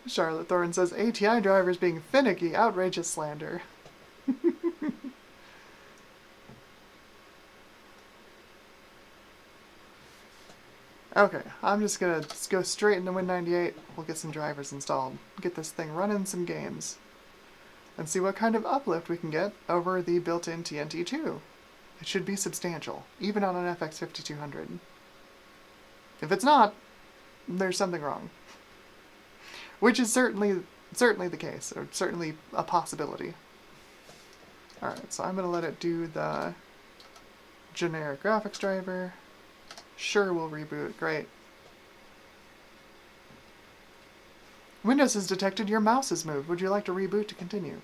Charlotte Thorne says, ATI drivers being finicky, outrageous slander. Okay, I'm just gonna go straight into Win98. We'll get some drivers installed, get this thing running some games, and see what kind of uplift we can get over the built-in TNT2. It should be substantial, even on an FX5200. If it's not, there's something wrong. Which is certainly the case, or certainly a possibility. Alright, so I'm going to let it do the generic graphics driver, Sure, we'll reboot. Great. Windows has detected your mouse has moved. Would you like to reboot to continue?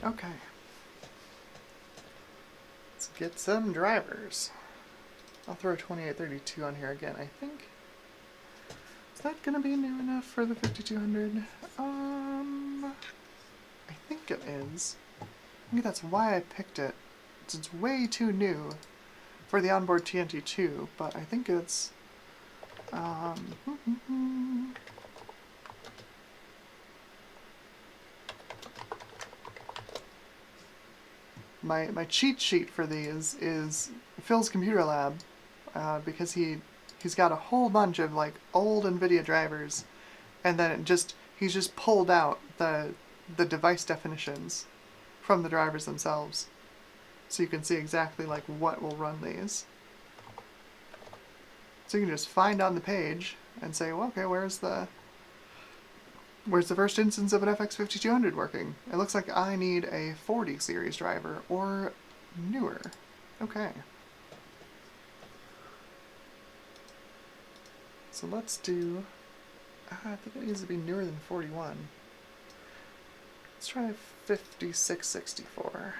Okay. Let's get some drivers. I'll throw 2832 on here again, I think. Is that gonna be new enough for the 5200? I think it is. Maybe that's why I picked it. It's way too new for the onboard TNT2, but I think it's my cheat sheet for these is Phil's computer lab, because he's got a whole bunch of like old nVidia drivers, and then he's just pulled out the device definitions from the drivers themselves, so you can see exactly like what will run these. So you can just find on the page and say, well, okay, where's the first instance of an FX5200 working? It looks like I need a 40 series driver or newer. Okay. So let's do, I think it needs to be newer than 41. Let's try 5664.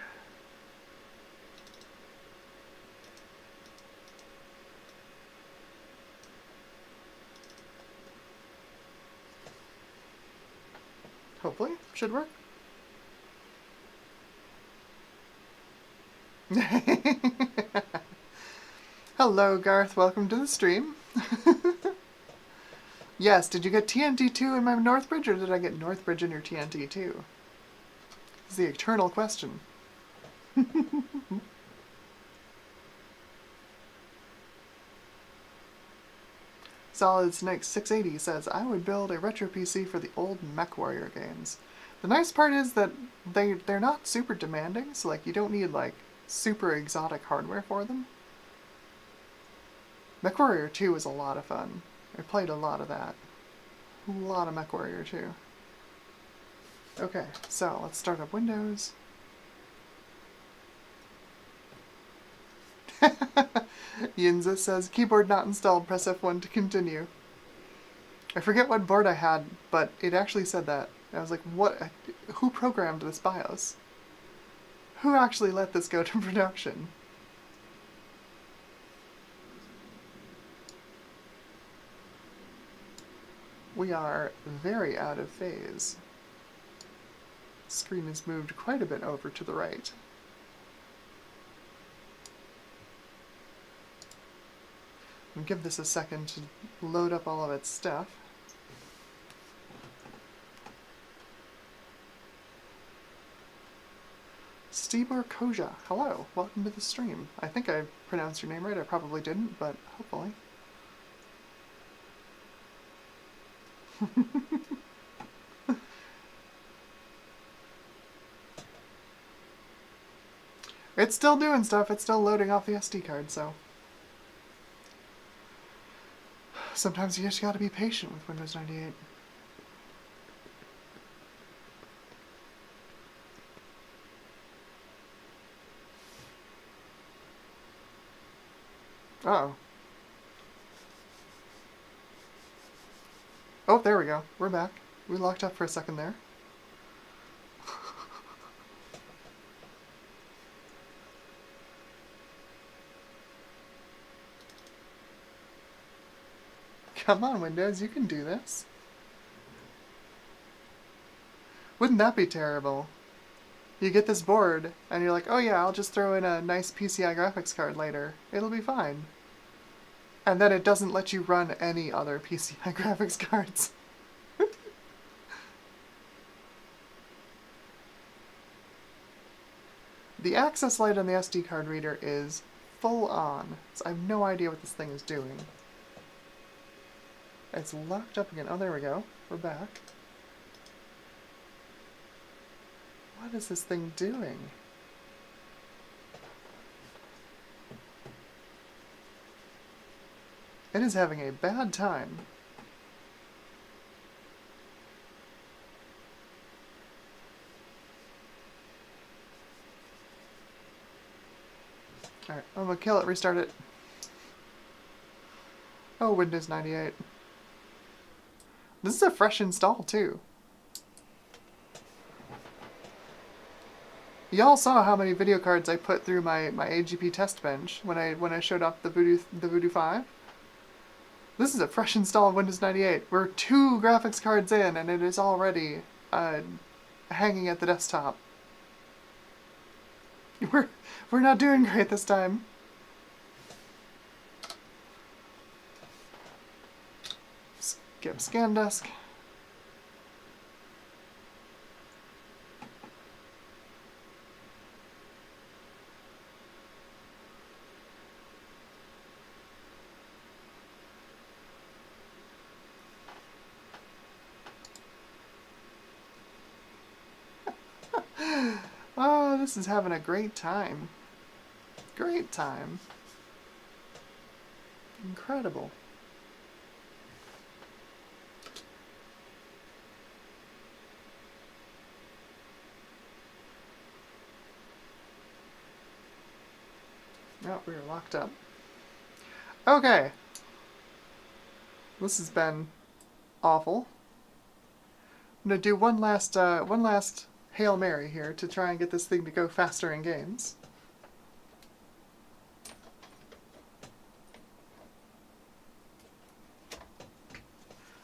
Hopefully, should work. Hello, Garth. Welcome to the stream. Yes, did you get TNT2 in my Northbridge, or did I get Northbridge in your TNT2? It's the eternal question. Solid Snake 680 says, I would build a retro PC for the old MechWarrior games. The nice part is that they're not super demanding, so like you don't need like super exotic hardware for them. MechWarrior 2 is a lot of fun. I played a lot of that. A lot of MechWarrior 2. Okay, so let's start up Windows. Yinza says, keyboard not installed, press F1 to continue. I forget what board I had, but it actually said that. I was like, what? Who programmed this BIOS? Who actually let this go to production? We are very out of phase. The screen has moved quite a bit over to the right. And give this a second to load up all of its stuff. Stibor Koja, hello, welcome to the stream. I think I pronounced your name right, I probably didn't, but hopefully. It's still doing stuff, it's still loading off the SD card, so. Sometimes you just gotta be patient with Windows 98. Uh-oh. Oh, there we go. We're back. We locked up for a second there. Come on, Windows, you can do this. Wouldn't that be terrible? You get this board, and you're like, oh yeah, I'll just throw in a nice PCI graphics card later. It'll be fine. And then it doesn't let you run any other PCI graphics cards. The access light on the SD card reader is full on, so I have no idea what this thing is doing. It's locked up again. Oh, there we go. We're back. What is this thing doing? It is having a bad time. Alright, I'm gonna kill it, restart it. Oh, Windows 98. This is a fresh install, too. Y'all saw how many video cards I put through my AGP test bench when I showed off the Voodoo 5. This is a fresh install of Windows 98. We're 2 graphics cards in, and it is already hanging at the desktop. We're not doing great this time. Skip scan desk. Oh, this is having a great time. Great time. Incredible. Oh, we were locked up. Okay. This has been awful. I'm gonna do one last Hail Mary here to try and get this thing to go faster in games.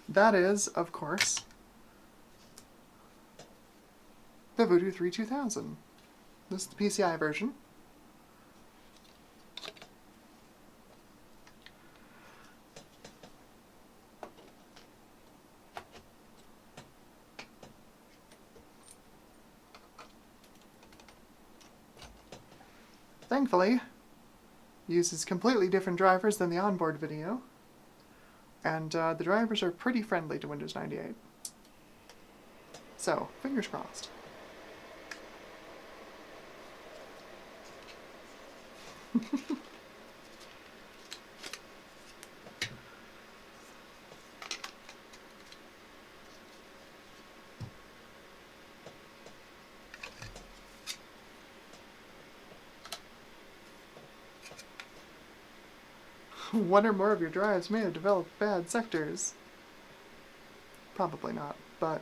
That is, of course, the Voodoo 3 2000. This is the PCI version. Thankfully, uses completely different drivers than the onboard video, and the drivers are pretty friendly to Windows 98. So, fingers crossed. One or more of your drives may have developed bad sectors. Probably not, but...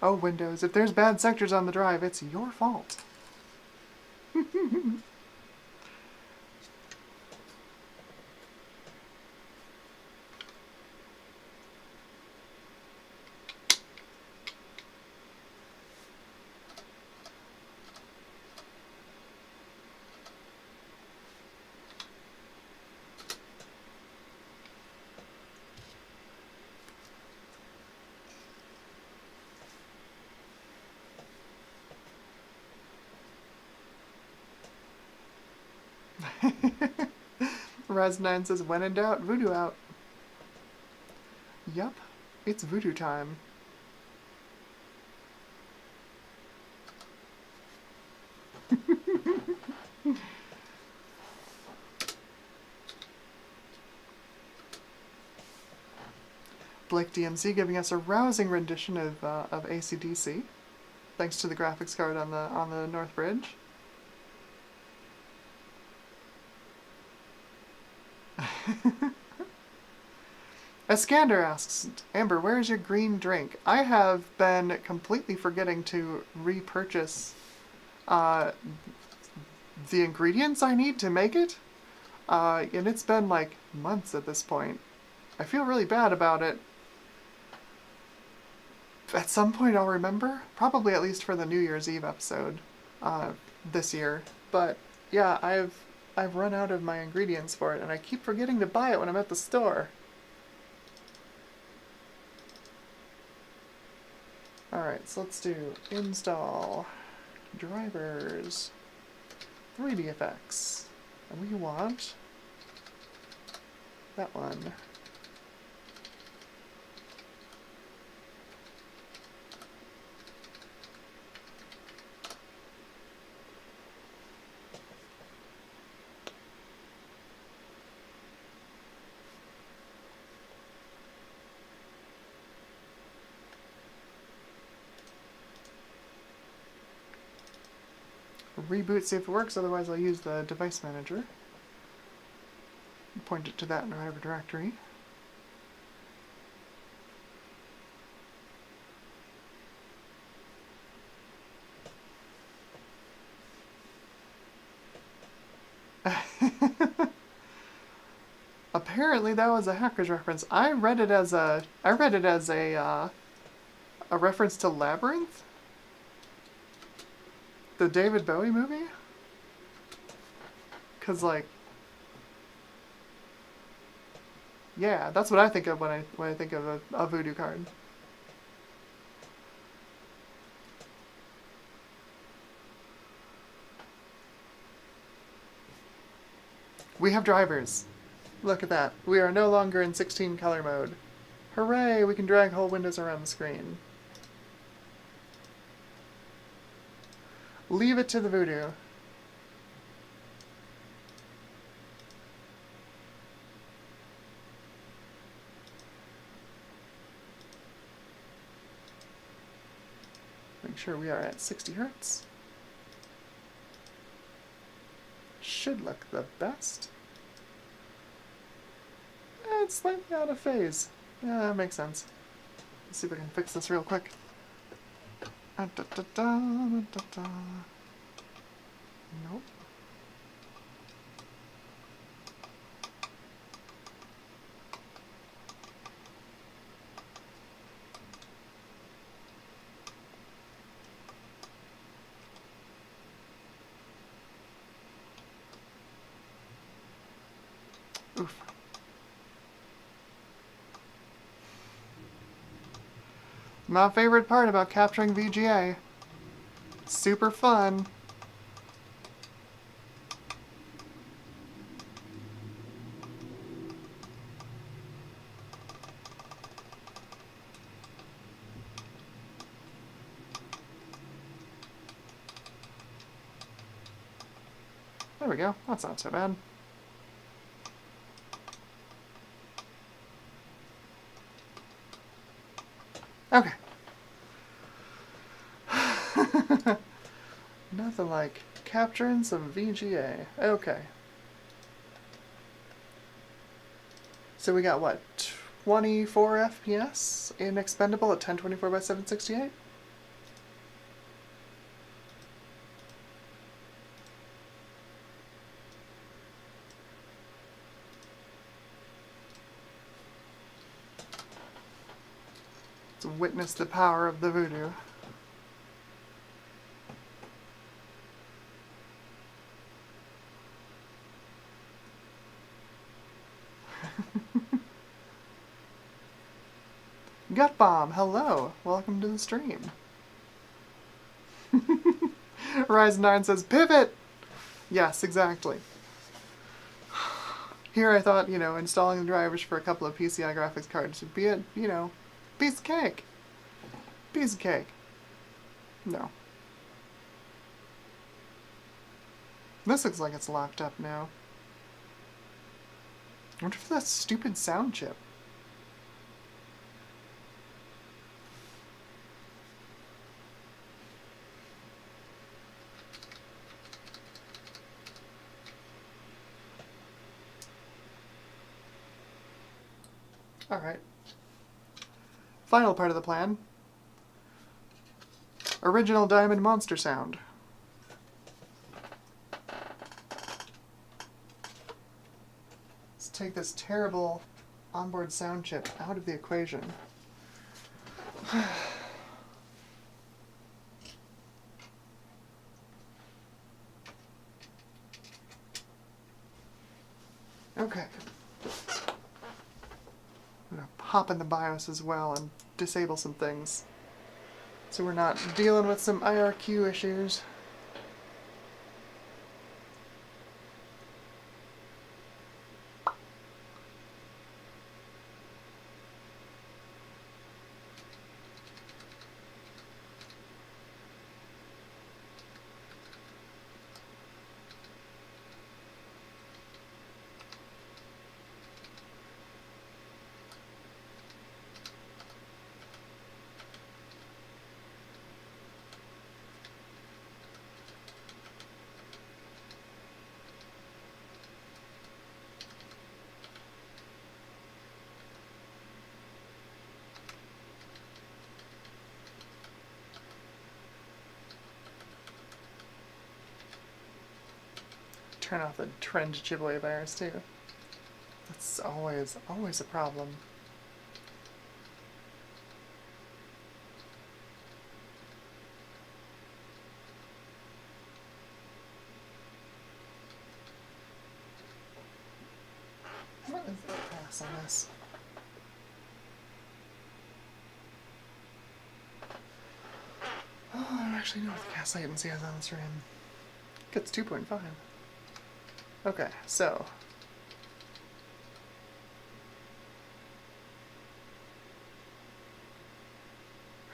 Oh, Windows, if there's bad sectors on the drive, it's your fault. Raz9 says, when in doubt, Voodoo out. Yup, it's Voodoo time. Blake DMC giving us a rousing rendition of AC/DC, thanks to the graphics card on the Northbridge. Iskander asks, Amber, where is your green drink? I have been completely forgetting to repurchase the ingredients I need to make it, and it's been like months at this point. I feel really bad about it. At some point I'll remember, probably at least for the New Year's Eve episode this year. But yeah, I've run out of my ingredients for it, and I keep forgetting to buy it when I'm at the store. Alright, so let's do install drivers 3DFX. And we want that one. Reboot, see if it works, otherwise I'll use the device manager. Point it to that driver directory. Apparently that was a hacker's reference. I read it as a reference to Labyrinth, the David Bowie movie. 'Cause like, yeah, that's what I think of when I think of a voodoo card. We have drivers. Look at that. We are no longer in 16 color mode. Hooray! We can drag whole windows around the screen. Leave it to the voodoo. Make sure we are at 60 Hertz. Should look the best. It's slightly out of phase. Yeah, that makes sense. Let's see if I can fix this real quick. Nope. Oof. My favorite part about capturing VGA. Super fun. There we go. That's not so bad. Okay. Nothing like capturing some VGA. Okay. So we got what? 24 FPS in expendable at 1024 by 768? To witness the power of the voodoo. Gut Bomb, hello. Welcome to the stream. Ryzen 9 says, pivot! Yes, exactly. Here I thought, you know, installing the drivers for a couple of PCI graphics cards would be a, you know, piece of cake. Piece of cake. No. This looks like it's locked up now. I wonder if that's a stupid sound chip. Alright. Final part of the plan. Original Diamond Monster sound. Let's take this terrible onboard sound chip out of the equation. Okay. I'm gonna pop in the BIOS as well and disable some things, so we're not dealing with some IRQ issues. Turn off the trend Ghibli virus too. That's always a problem. What is the pass on this? Oh, I don't actually know what the cast latency is on this RAM. It's 2.5. Okay, so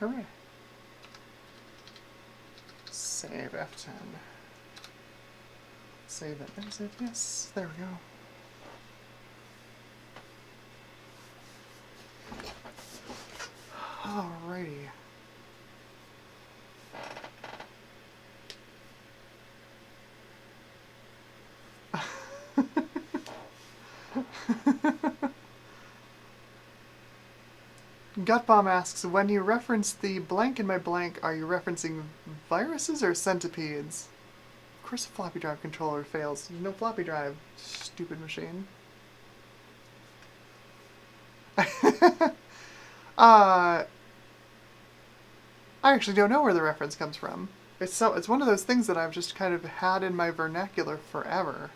hooray. Save F10. Save and exit. Yes, there we go. Alrighty. Gutbomb asks, when you reference the blank in my blank, are you referencing viruses or centipedes? Of course a floppy drive controller fails. There's no floppy drive, stupid machine. I actually don't know where the reference comes from. It's one of those things that I've just kind of had in my vernacular forever.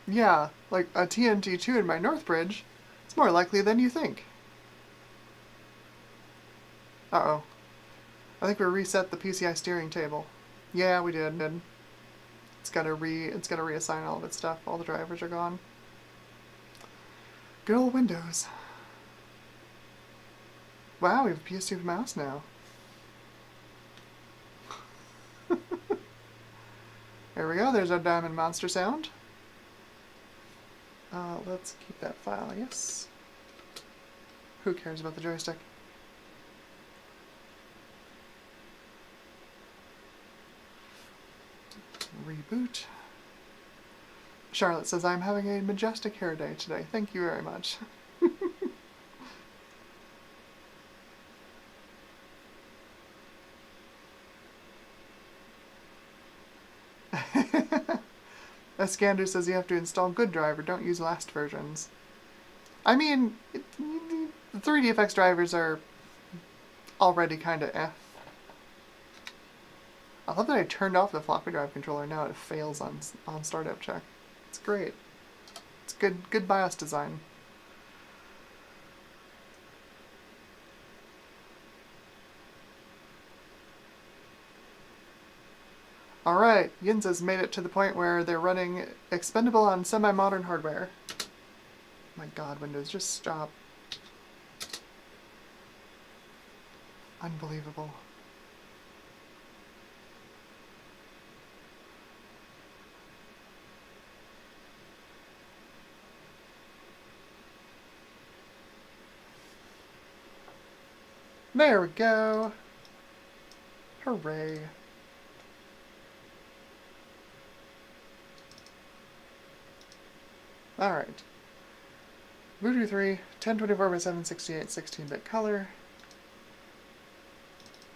Yeah, like a TNT2 in my Northbridge, it's more likely than you think. Uh-oh. I think we reset the PCI steering table. Yeah, we did. It's gotta reassign all of its stuff. All the drivers are gone. Good old Windows. Wow, we have a PS2 mouse now. There we go, there's our Diamond Monster sound. Let's keep that file, yes. Who cares about the joystick? Reboot. Charlotte says, I'm having a majestic hair day today. Thank you very much. Skander says you have to install good driver, don't use last versions. I mean, the 3DFX drivers are already kind of eh. I love that I turned off the floppy drive controller, now it fails on startup check. It's great. It's good BIOS design. Alright, Yinza's made it to the point where they're running expendable on semi-modern hardware. My god, Windows, just stop. Unbelievable. There we go. Hooray. Alright. Voodoo 3, 1024 by 768, 16-bit color.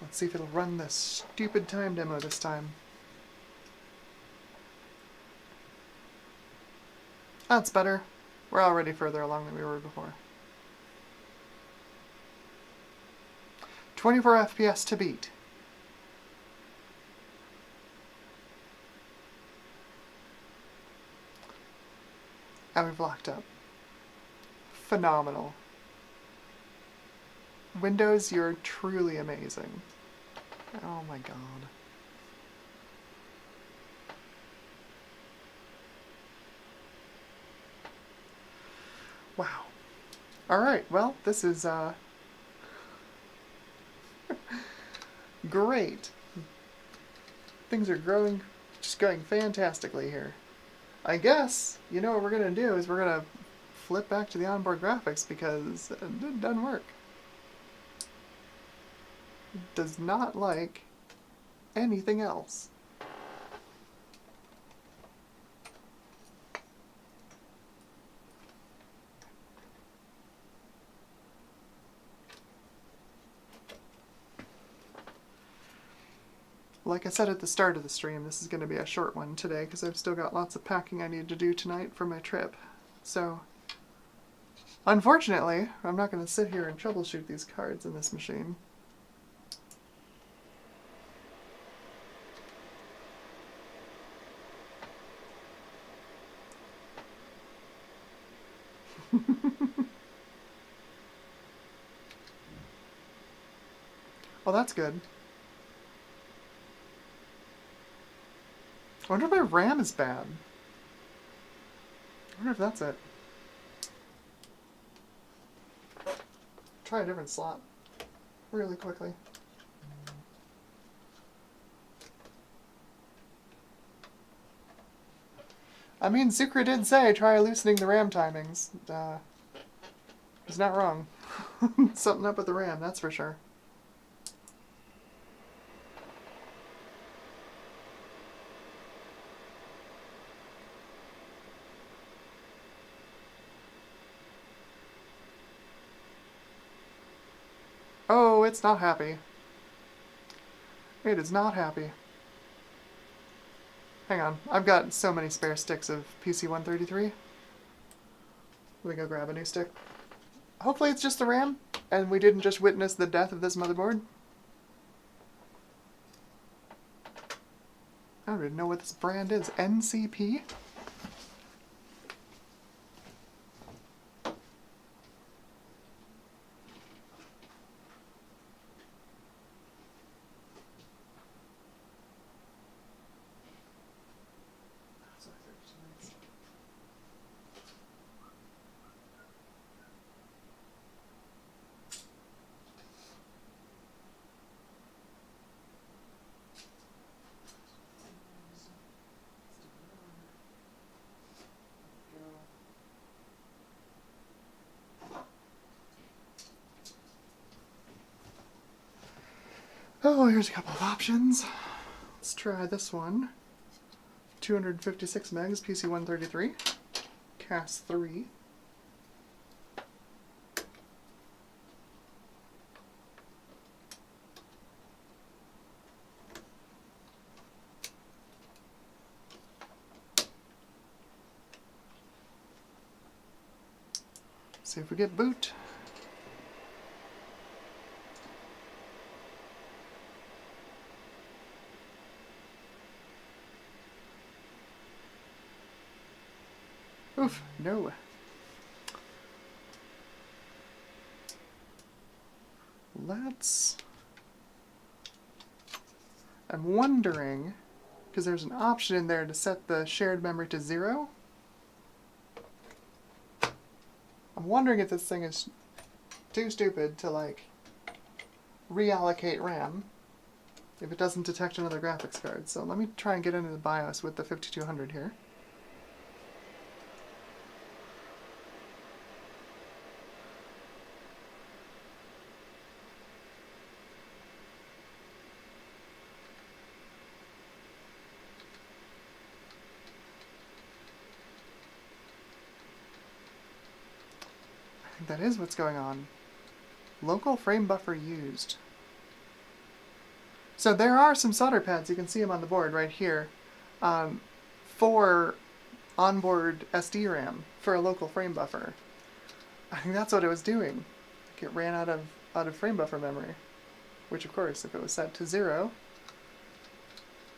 Let's see if it'll run this stupid time demo this time. That's better. We're already further along than we were before. 24 FPS to beat. And we've locked up. Phenomenal. Windows, you're truly amazing. Oh my god. Wow. Alright, well, this is, great. Things are just going fantastically here. I guess, you know what we're gonna do is we're gonna flip back to the onboard graphics because it doesn't work. It does not like anything else. Like I said at the start of the stream, this is going to be a short one today because I've still got lots of packing I need to do tonight for my trip. So, unfortunately, I'm not going to sit here and troubleshoot these cards in this machine. Well, that's good. I wonder if my RAM is bad. I wonder if that's it. Try a different slot really quickly. I mean, Sucre did say try loosening the RAM timings. He's not wrong. Something up with the RAM, that's for sure. Oh, it's not happy. It is not happy. Hang on, I've got so many spare sticks of PC133. Let me go grab a new stick. Hopefully it's just the RAM, and we didn't just witness the death of this motherboard. I don't even know what this brand is. NCP? Oh, here's a couple of options. Let's try this one. 256 megs, PC133, CAS 3. See if we get boot. Oof, no. I'm wondering, because there's an option in there to set the shared memory to 0. I'm wondering if this thing is too stupid to, like, reallocate RAM if it doesn't detect another graphics card. So let me try and get into the BIOS with the 5200 here. That is what's going on. Local frame buffer used. So there are some solder pads, you can see them on the board right here, for onboard SD RAM for a local frame buffer. I think that's what it was doing. It ran out of frame buffer memory, which of course, if it was set to 0,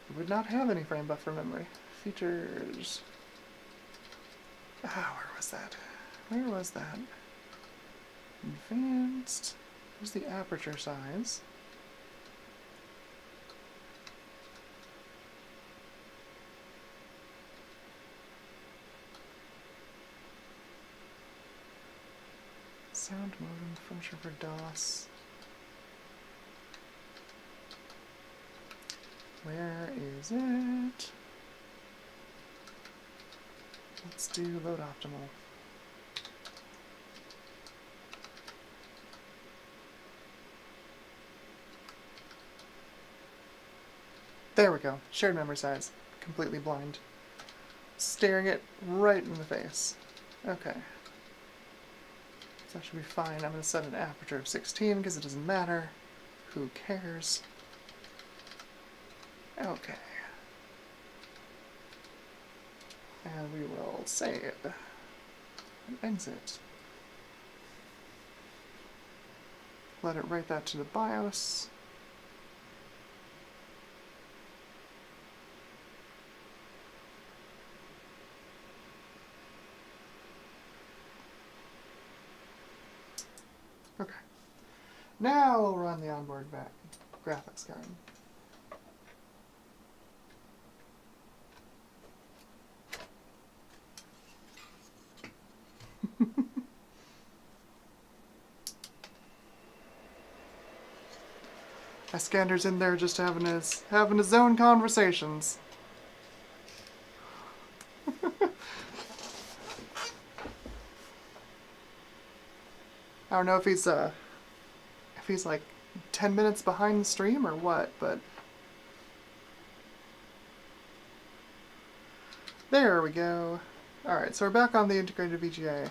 it would not have any frame buffer memory. Features. Where was that? Where was that? Advanced. Here's the aperture size. Sound modem function for DOS. Where is it? Let's do load optimal. There we go. Shared memory size. Completely blind. Staring it right in the face. Okay. So that should be fine. I'm going to set an aperture of 16 because it doesn't matter. Who cares? Okay. And we will save. And exit. Let it write that to the BIOS. Okay. Now we'll run the onboard graphics card. Iskander's in there just having his own conversations. I don't know if he's like 10 minutes behind the stream or what, but there we go. Alright, so we're back on the integrated VGA.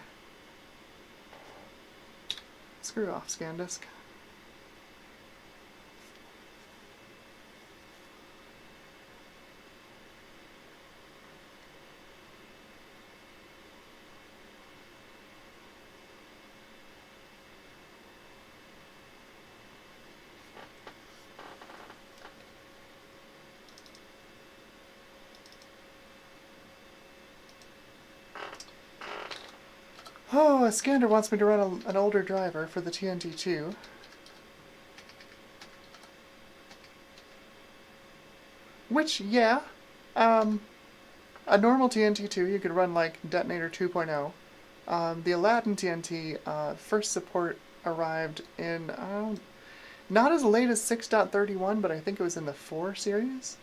Screw off, ScanDisk. Oh, Iskander wants me to run an older driver for the TNT2. Which, yeah. A normal TNT2 you could run like Detonator 2.0. The Aladdin TNT first support arrived in, not as late as 6.31, but I think it was in the 4 series.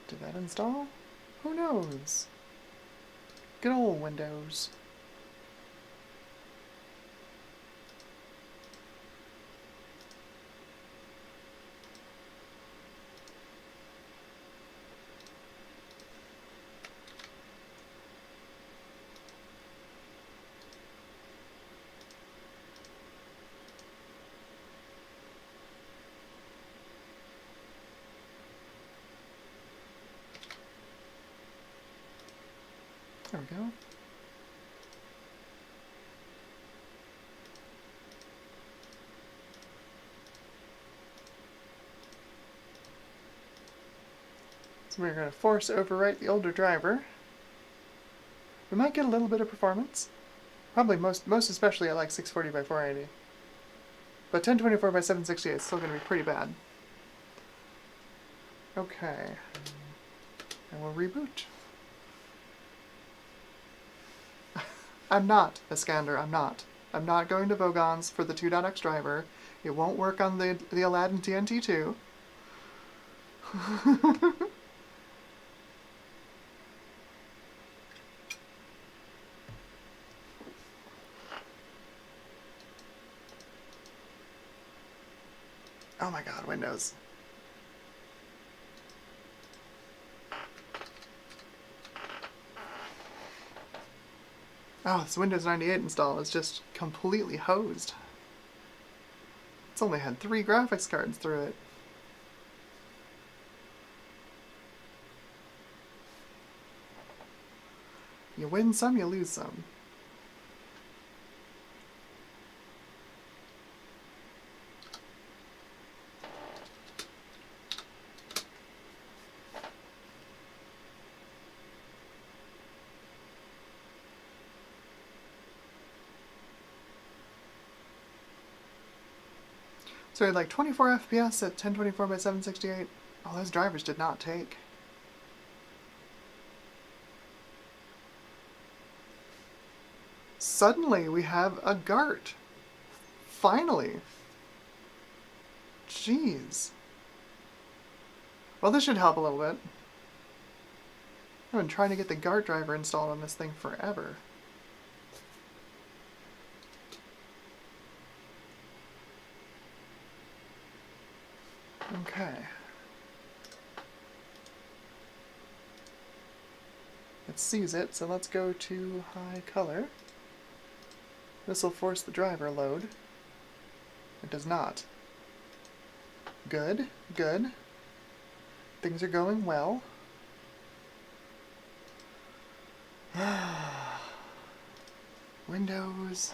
Did that install? Who knows? Good old Windows. There we go. So we're going to force overwrite the older driver. We might get a little bit of performance. Probably most especially I like 640 by 480. But 1024 by 768 is still going to be pretty bad. Okay. And we'll reboot. I'm not, Iskander, I'm not. I'm not going to Vogons for the 2.x driver. It won't work on the Aladdin TNT2. Oh my god, Windows. Oh, this Windows 98 install is just completely hosed. It's only had 3 graphics cards through it. You win some, you lose some. So we had like 24 FPS at 1024 by 768. Oh, those drivers did not take. Suddenly we have a GART. Finally. Jeez. Well, this should help a little bit. I've been trying to get the GART driver installed on this thing forever. Okay. It sees it, so let's go to high color. This will force the driver load. It does not. Good, good. Things are going well. Windows.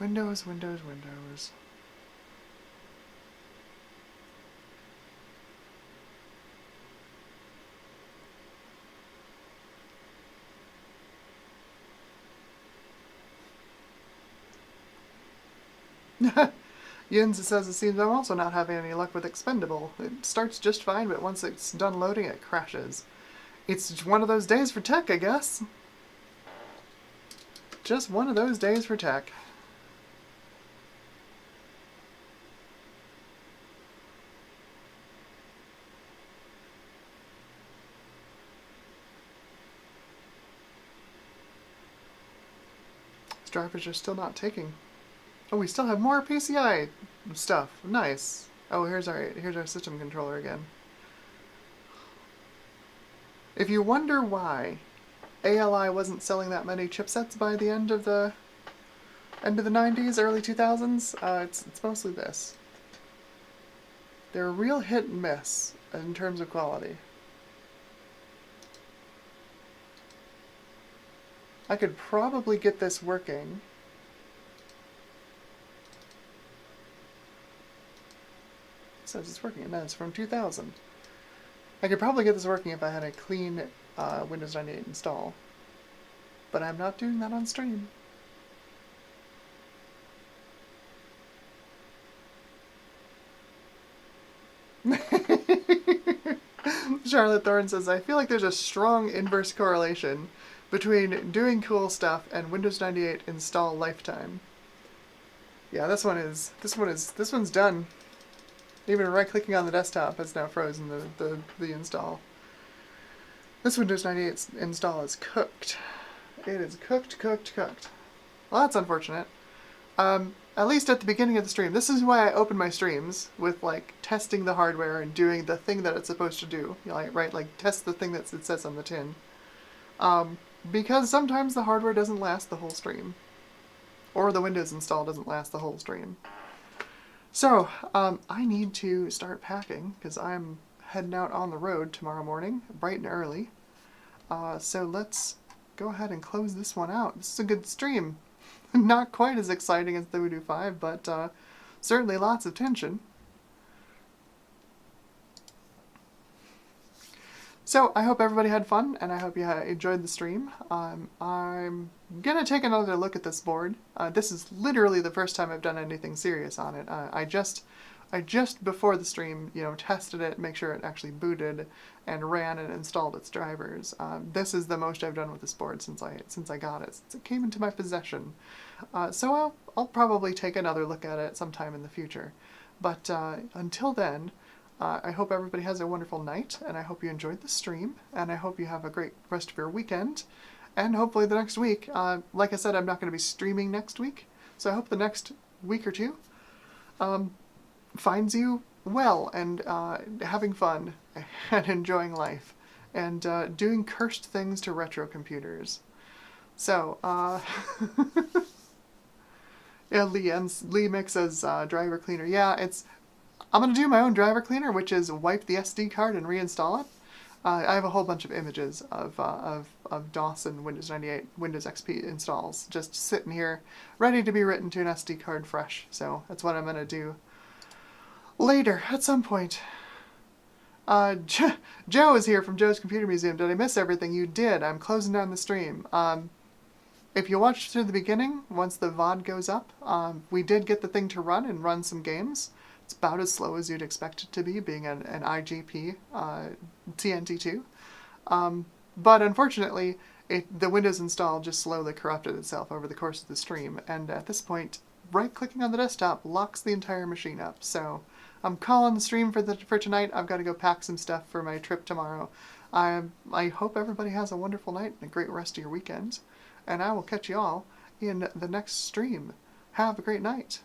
Windows, Windows, Windows. Yins says it seems I'm also not having any luck with Expendable. It starts just fine, but once it's done loading, it crashes. It's one of those days for tech, I guess. Just one of those days for tech. These drivers are still not taking. Oh, we still have more PCI stuff. Nice. Oh, here's our system controller again. If you wonder why ALi wasn't selling that many chipsets by the end of the 90s, early 2000s, it's mostly this. They're a real hit and miss in terms of quality. I could probably get this working. It says it's working, and that's from 2000. I could probably get this working if I had a clean Windows 98 install. But I'm not doing that on stream. Charlotte Thorne says, I feel like there's a strong inverse correlation between doing cool stuff and Windows 98 install lifetime. Yeah, this one's done. Even right-clicking on the desktop has now frozen the install. This Windows 98 install is cooked. It is cooked. Well, that's unfortunate. At least at the beginning of the stream. This is why I open my streams with, like, testing the hardware and doing the thing that it's supposed to do. You know, right? Like, test the thing that it says on the tin. Because sometimes the hardware doesn't last the whole stream. Or the Windows install doesn't last the whole stream. So, I need to start packing, because I'm heading out on the road tomorrow morning, bright and early. So let's go ahead and close this one out. This is a good stream. Not quite as exciting as the Voodoo 5, but certainly lots of tension. So, I hope everybody had fun, and I hope you enjoyed the stream. I'm gonna take another look at this board. This is literally the first time I've done anything serious on it. I just before the stream, you know, tested it, make sure it actually booted, and ran and installed its drivers. This is the most I've done with this board since I got it. Since it came into my possession. So I'll probably take another look at it sometime in the future. But until then, I hope everybody has a wonderful night, and I hope you enjoyed the stream, and I hope you have a great rest of your weekend, and hopefully the next week. Like I said, I'm not going to be streaming next week, so I hope the next week or two finds you well and having fun and enjoying life and doing cursed things to retro computers. So, yeah, Lee mixes driver cleaner. Yeah, I'm going to do my own driver cleaner, which is wipe the SD card and reinstall it. I have a whole bunch of images of DOS and Windows 98, Windows XP installs, just sitting here, ready to be written to an SD card fresh. So that's what I'm going to do later, at some point. Joe is here from Joe's Computer Museum. Did I miss everything? You did. I'm closing down the stream. if you watch through the beginning, once the VOD goes up, we did get the thing to run and run some games. It's about as slow as you'd expect it to be, being an IGP TNT2. But unfortunately, the Windows install just slowly corrupted itself over the course of the stream, and at this point, right-clicking on the desktop locks the entire machine up. So I'm calling the stream for tonight. I've got to go pack some stuff for my trip tomorrow. I hope everybody has a wonderful night and a great rest of your weekend, and I will catch you all in the next stream. Have a great night.